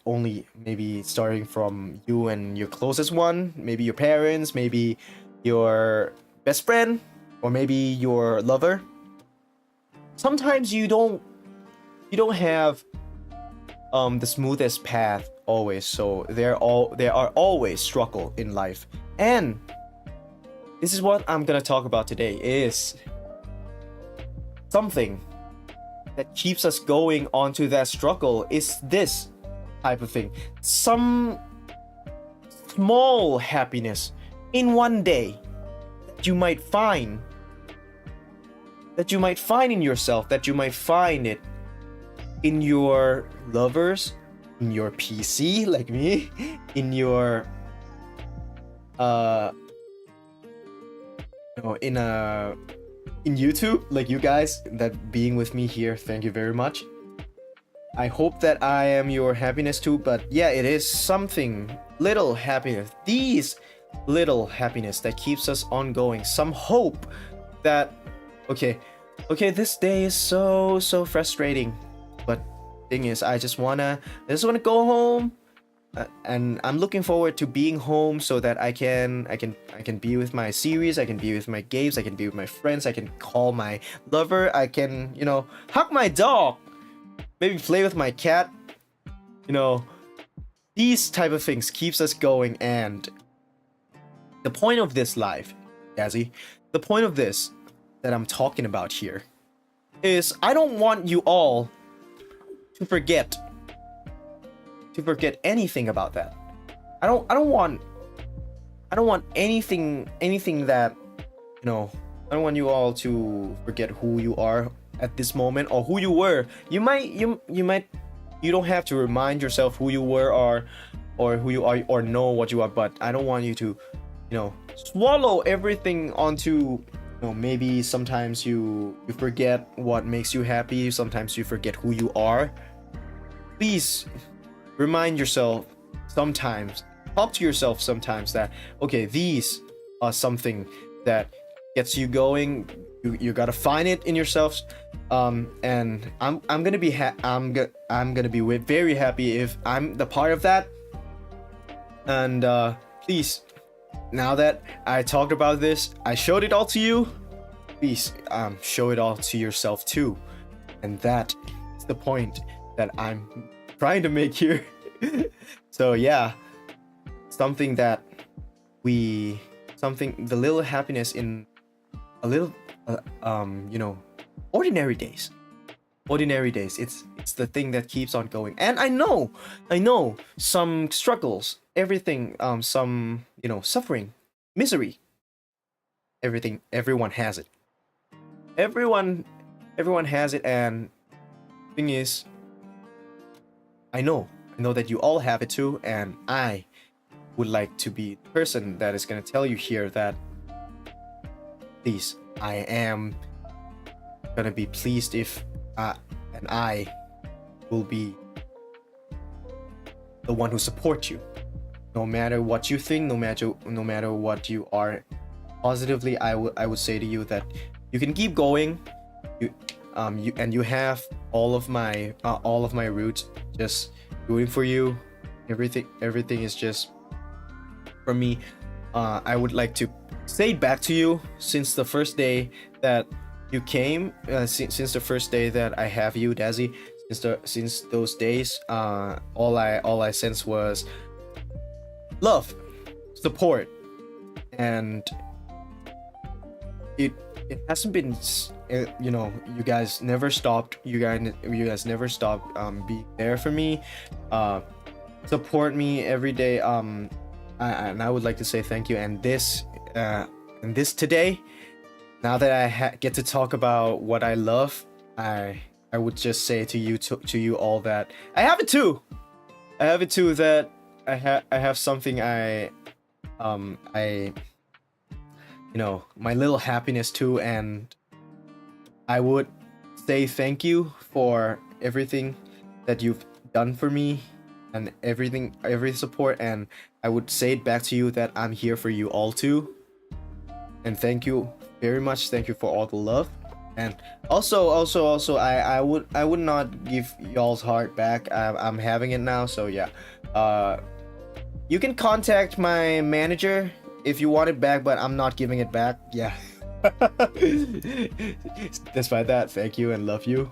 starting from you and your closest one, maybe your parents, maybe your best friend, or maybe your lover. Sometimes you don't have the smoothest path always, so there are always struggle in life. And this is what I'm gonna talk about today, is something that keeps us going onto that struggle is this type of thing. Some small happiness in one day that you might find in yourself, that you might find it in your lovers, in your PC like me, in your in YouTube like you guys that being with me here. Thank you very much. I hope that I am your happiness too, but yeah, it is something little happiness. These little happiness that keeps us ongoing, some hope that okay, this day is so frustrating, but thing is I just wanna go home, and I'm looking forward to being home so that I can be with my series, I can be with my games, I can be with my friends, I can call my lover, I can, you know, hug my dog, maybe play with my cat, you know, these type of things keeps us going. And the point of this life, Gazzy, the point of this that I'm talking about here is I don't want you all to forget anything about that. I don't want anything that, you know, I don't want you all to forget who you are at this moment or who you were. You don't have to remind yourself who you were or who you are or know what you are, but I don't want you to, you know, swallow everything onto, you know, maybe sometimes you forget what makes you happy, sometimes you forget who you are. Please remind yourself sometimes, talk to yourself sometimes that, okay, these are something that gets you going. You gotta find it in yourself, and I'm gonna be very happy if I'm the part of that. And please, now that I talked about this, I showed it all to you, please show it all to yourself too. And that is the point that I'm trying to make here. So yeah, the little happiness in a little you know, ordinary days, it's the thing that keeps on going. And I know some struggles, everything, some, you know, suffering, misery, everyone has it, everyone has it. And thing is, I know that you all have it too, and I would like to be the person that is going to tell you here that please, I am gonna be pleased if and I will be the one who supports you, no matter what you think, no matter what you are. Positively, I would say to you that you can keep going. You have all of my roots just rooting for you. Everything is just for me. I would like to say it back to you since the first day that you came, since the first day that I have you, Dazzy. Since those days, all I sensed was love, support, and it hasn't been, you know, you guys never stopped. You guys never stopped being there for me, support me every day. And I would like to say thank you. And this today, now that I get to talk about what I love, I would just say to you all that I have it too. That I have something you know, my little happiness too. And I would say thank you for everything that you've done for me and every support. And I would say it back to you that I'm here for you all too. And thank you very much. Thank you for all the love. And also I would not give y'all's heart back. I'm having it now. So yeah, you can contact my manager if you want it back, but I'm not giving it back. Yeah. Despite that, thank you and love you.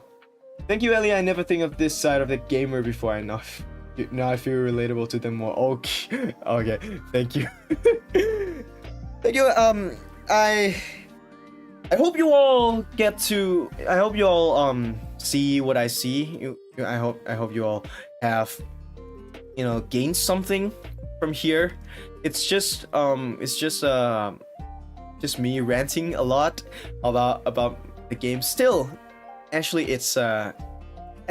Thank you, Ellie. I never think of this side of the gamer before. Now I feel relatable to them more. Okay. Okay. Thank you. Thank you. I hope you all see what I see. I hope you all have, you know, gained something from here. It's just me ranting a lot about the game. Still, actually, it's at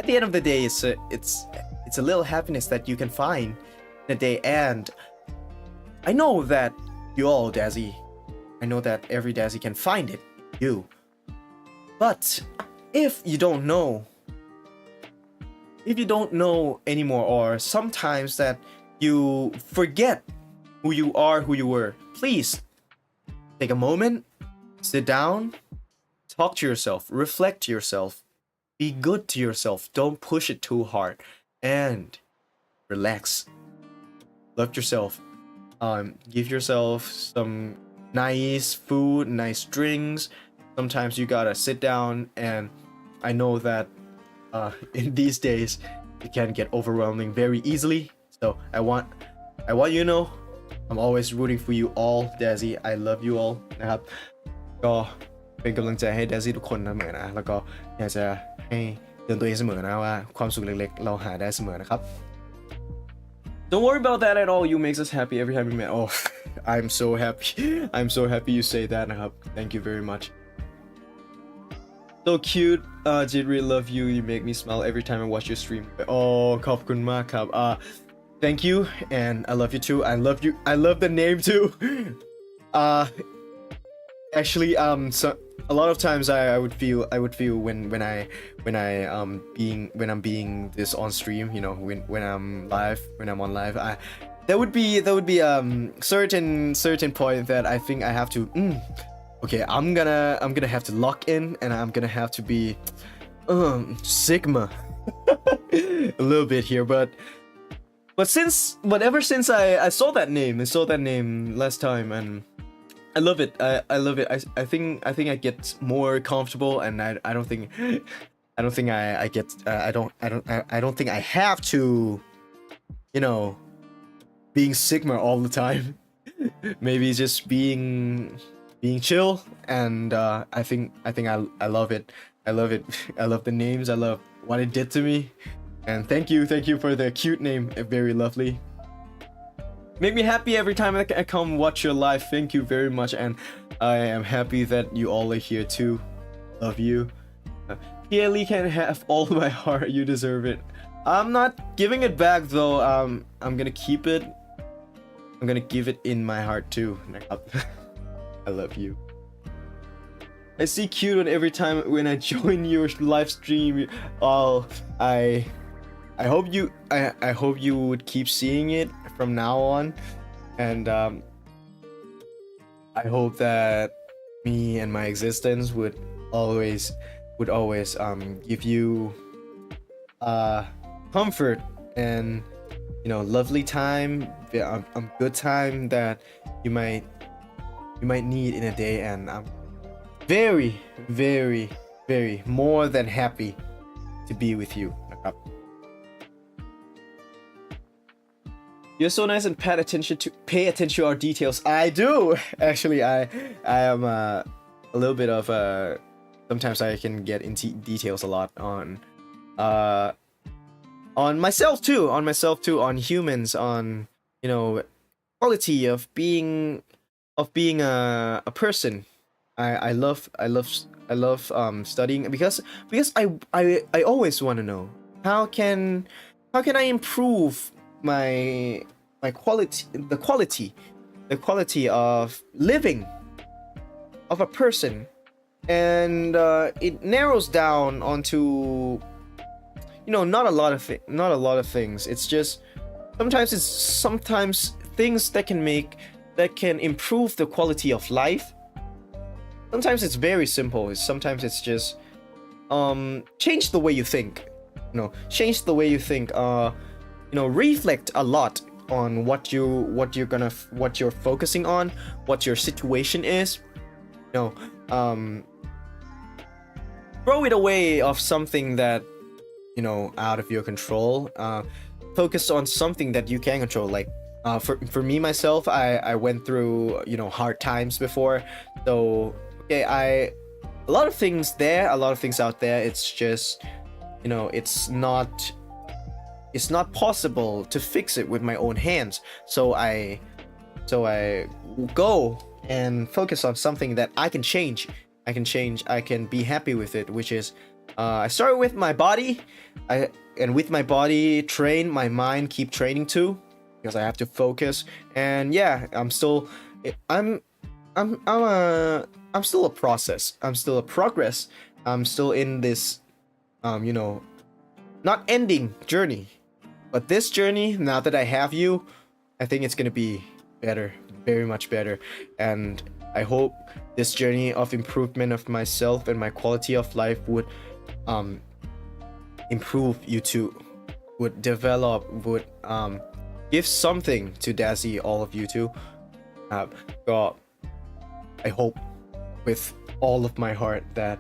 the end of the day, it's a little happiness that you can find in a day. And I know that you all, Dazzy, I know that every Dazzy can find it. You. But if you don't know anymore, or sometimes that you forget who you are, who you were. Please take a moment, sit down, talk to yourself, reflect to yourself, be good to yourself. Don't push it too hard, and relax. Love yourself. Give yourself some nice food, nice drinks. Sometimes you gotta sit down, and I know that in these days it can get overwhelming very easily. So I want you to know I'm always rooting for you all, Dazzy. I love you all นะครับก็เป็นกำลังใจให้ Dazzy ทุกคนเสมอนะแล้วก็อยากจะให้เตือนตัวเองเสมอนะว่าความสุขเล็กๆเราหาได้เสมอนะครับ Don't worry about that at all. You makes us happy every time we met. Oh, I'm so happy. I'm so happy you say that นะครับ Thank you very much. So cute. Jid really love you. You make me smile every time I watch your stream. Oh, ขอบคุณมากครับ Thank you, and I love you too. I love you. I love the name too. Actually, so a lot of times I would feel when I'm being this on stream, you know, when I'm on live, there would be certain point that I think I have to okay, I'm gonna have to lock in, and I'm gonna have to be Sigma a little bit here, but ever since I saw that name last time, and I love it. I love it. I think I get more comfortable, and I don't think I get I don't think I have to, you know, being Sigma all the time. Maybe just being chill, and I think I love it. I love it. I love the names. I love what it did to me. And thank you for the cute name. Very lovely. Make me happy every time I come watch your live. Thank you very much, and I am happy that you all are here too. Love you. Lee can have all my heart. You deserve it. I'm not giving it back though. I'm gonna keep it. I'm gonna give it in my heart too. I love you. I see cute on every time when I join your live stream. Oh, I hope you would keep seeing it from now on, and I hope that me and my existence would always give you comfort and, you know, lovely time, good time that you might need in a day, and I'm very more than happy to be with you. You're so nice and pay attention to our details. I do actually. I am a little bit of sometimes I can get into details a lot on myself too, on humans, on, you know, quality of being a person. I love studying because I always want to know how can I improve my quality of living of a person, and it narrows down onto, you know, not a lot of things. It's just sometimes things that can improve the quality of life. Sometimes it's very simple. Sometimes it's just change the way you think. You know, change the way you think. You know, reflect a lot on what you're focusing on, what your situation is. You know, throw it away of something that, you know, out of your control. Focus on something that you can control. Like for me myself, I went through, you know, hard times before. So okay, a lot of things out there. It's just, you know, it's not possible to fix it with my own hands. So I go and focus on something that I can change. I can be happy with it, which is I started with my body. And with my body train, my mind keep training too, because I have to focus. And yeah, I'm still a process. I'm still a progress. I'm still in this you know, not ending journey. But this journey, now that I have you, I think it's gonna be better, very much better. And I hope this journey of improvement of myself and my quality of life would improve you too, would develop, would give something to Dazzy, all of you too. God, I hope with all of my heart that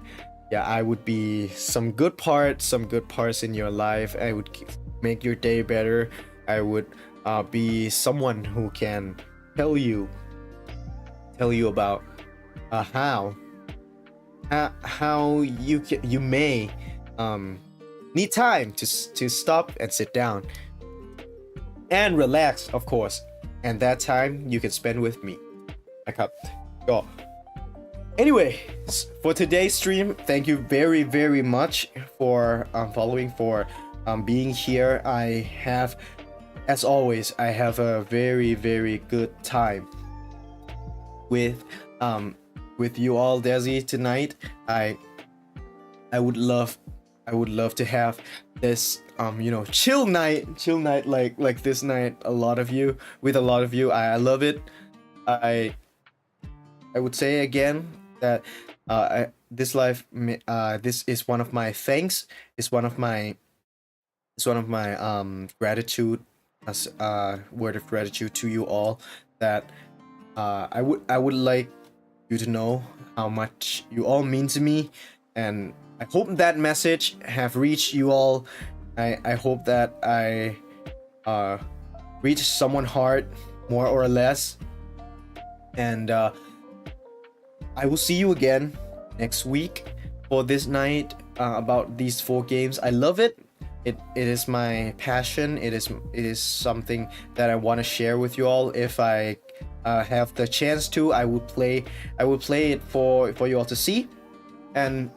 I would be some good parts in your life. I would make your day better. I would be someone who can tell you about how you may need time to stop and sit down and relax, of course, and that time you can spend with me. นะครับก็ Anyway, for today's stream, thank you very, very much for following, for being here. As always, I have a very, very good time with you all, Dazzy, tonight. I would love to have this chill night like this night. With a lot of you. I love it. I would say again that this is one of my thanks. It's one of my gratitude, as word of gratitude to you all, that I would like you to know how much you all mean to me, and I hope that message have reached you all. I hope that I reach someone's heart more or less, and I will see you again next week for this night about these 4 games. I love it. It is my passion. It is something that I want to share with you all. If I have the chance to, I will play it for you all to see. And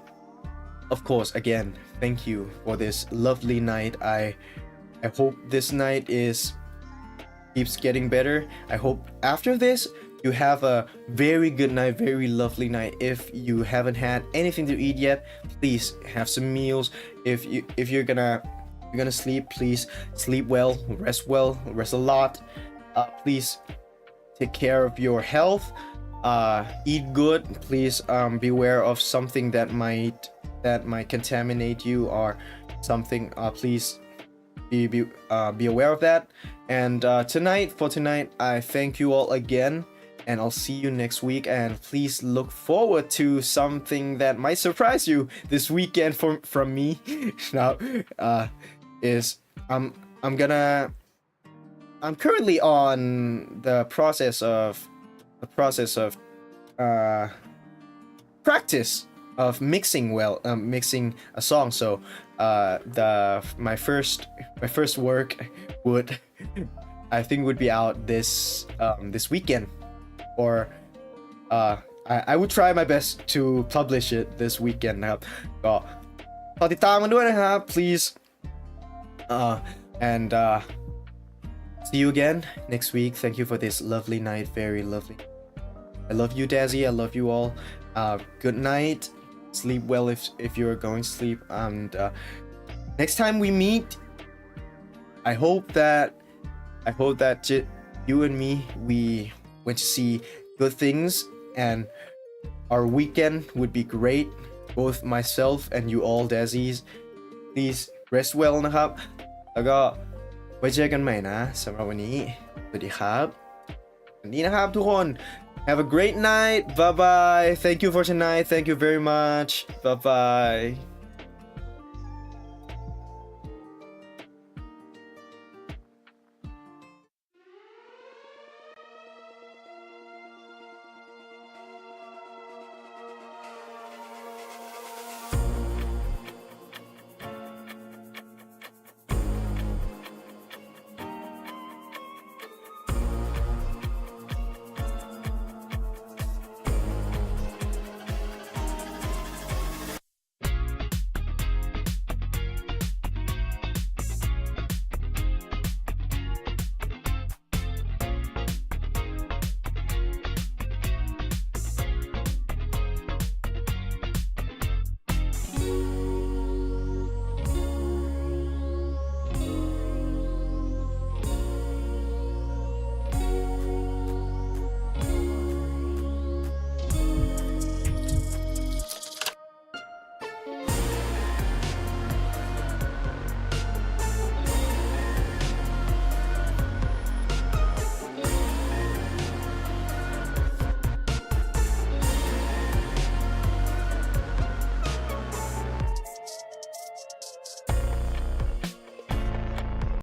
of course, again, thank you for this lovely night. I hope this night keeps getting better. I hope after this you have a very good night, very lovely night. If you haven't had anything to eat yet, please have some meals. If you're gonna sleep, please sleep well, rest a lot. Please take care of your health. Eat good. Please beware of something that might contaminate you or something. Please be aware of that. And for tonight, I thank you all again. And I'll see you next week, and please look forward to something that might surprise you this weekend from me. Now, I'm currently on the process of practice of mixing a song. So my first work would be out this weekend. Or I would try my best to publish it this weekend นะครับก็ฝากติดตามกันด้วยนะครับ please and see you again next week. Thank you for this lovely night, very lovely. I love you, Dazzy. I love you all. Good night. Sleep well if you're going to sleep. And next time we meet, I hope that you and me, we went to see good things, and our weekend would be great. Both myself and you all, Dazzies. Please rest well นะครับแล้วก็ไว้เจอกันใหม่นะสำหรับวันนี้สวัสดีครับวันนี้นะครับทุกคน Have a great night. Bye bye. Thank you for tonight. Thank you very much. Bye bye.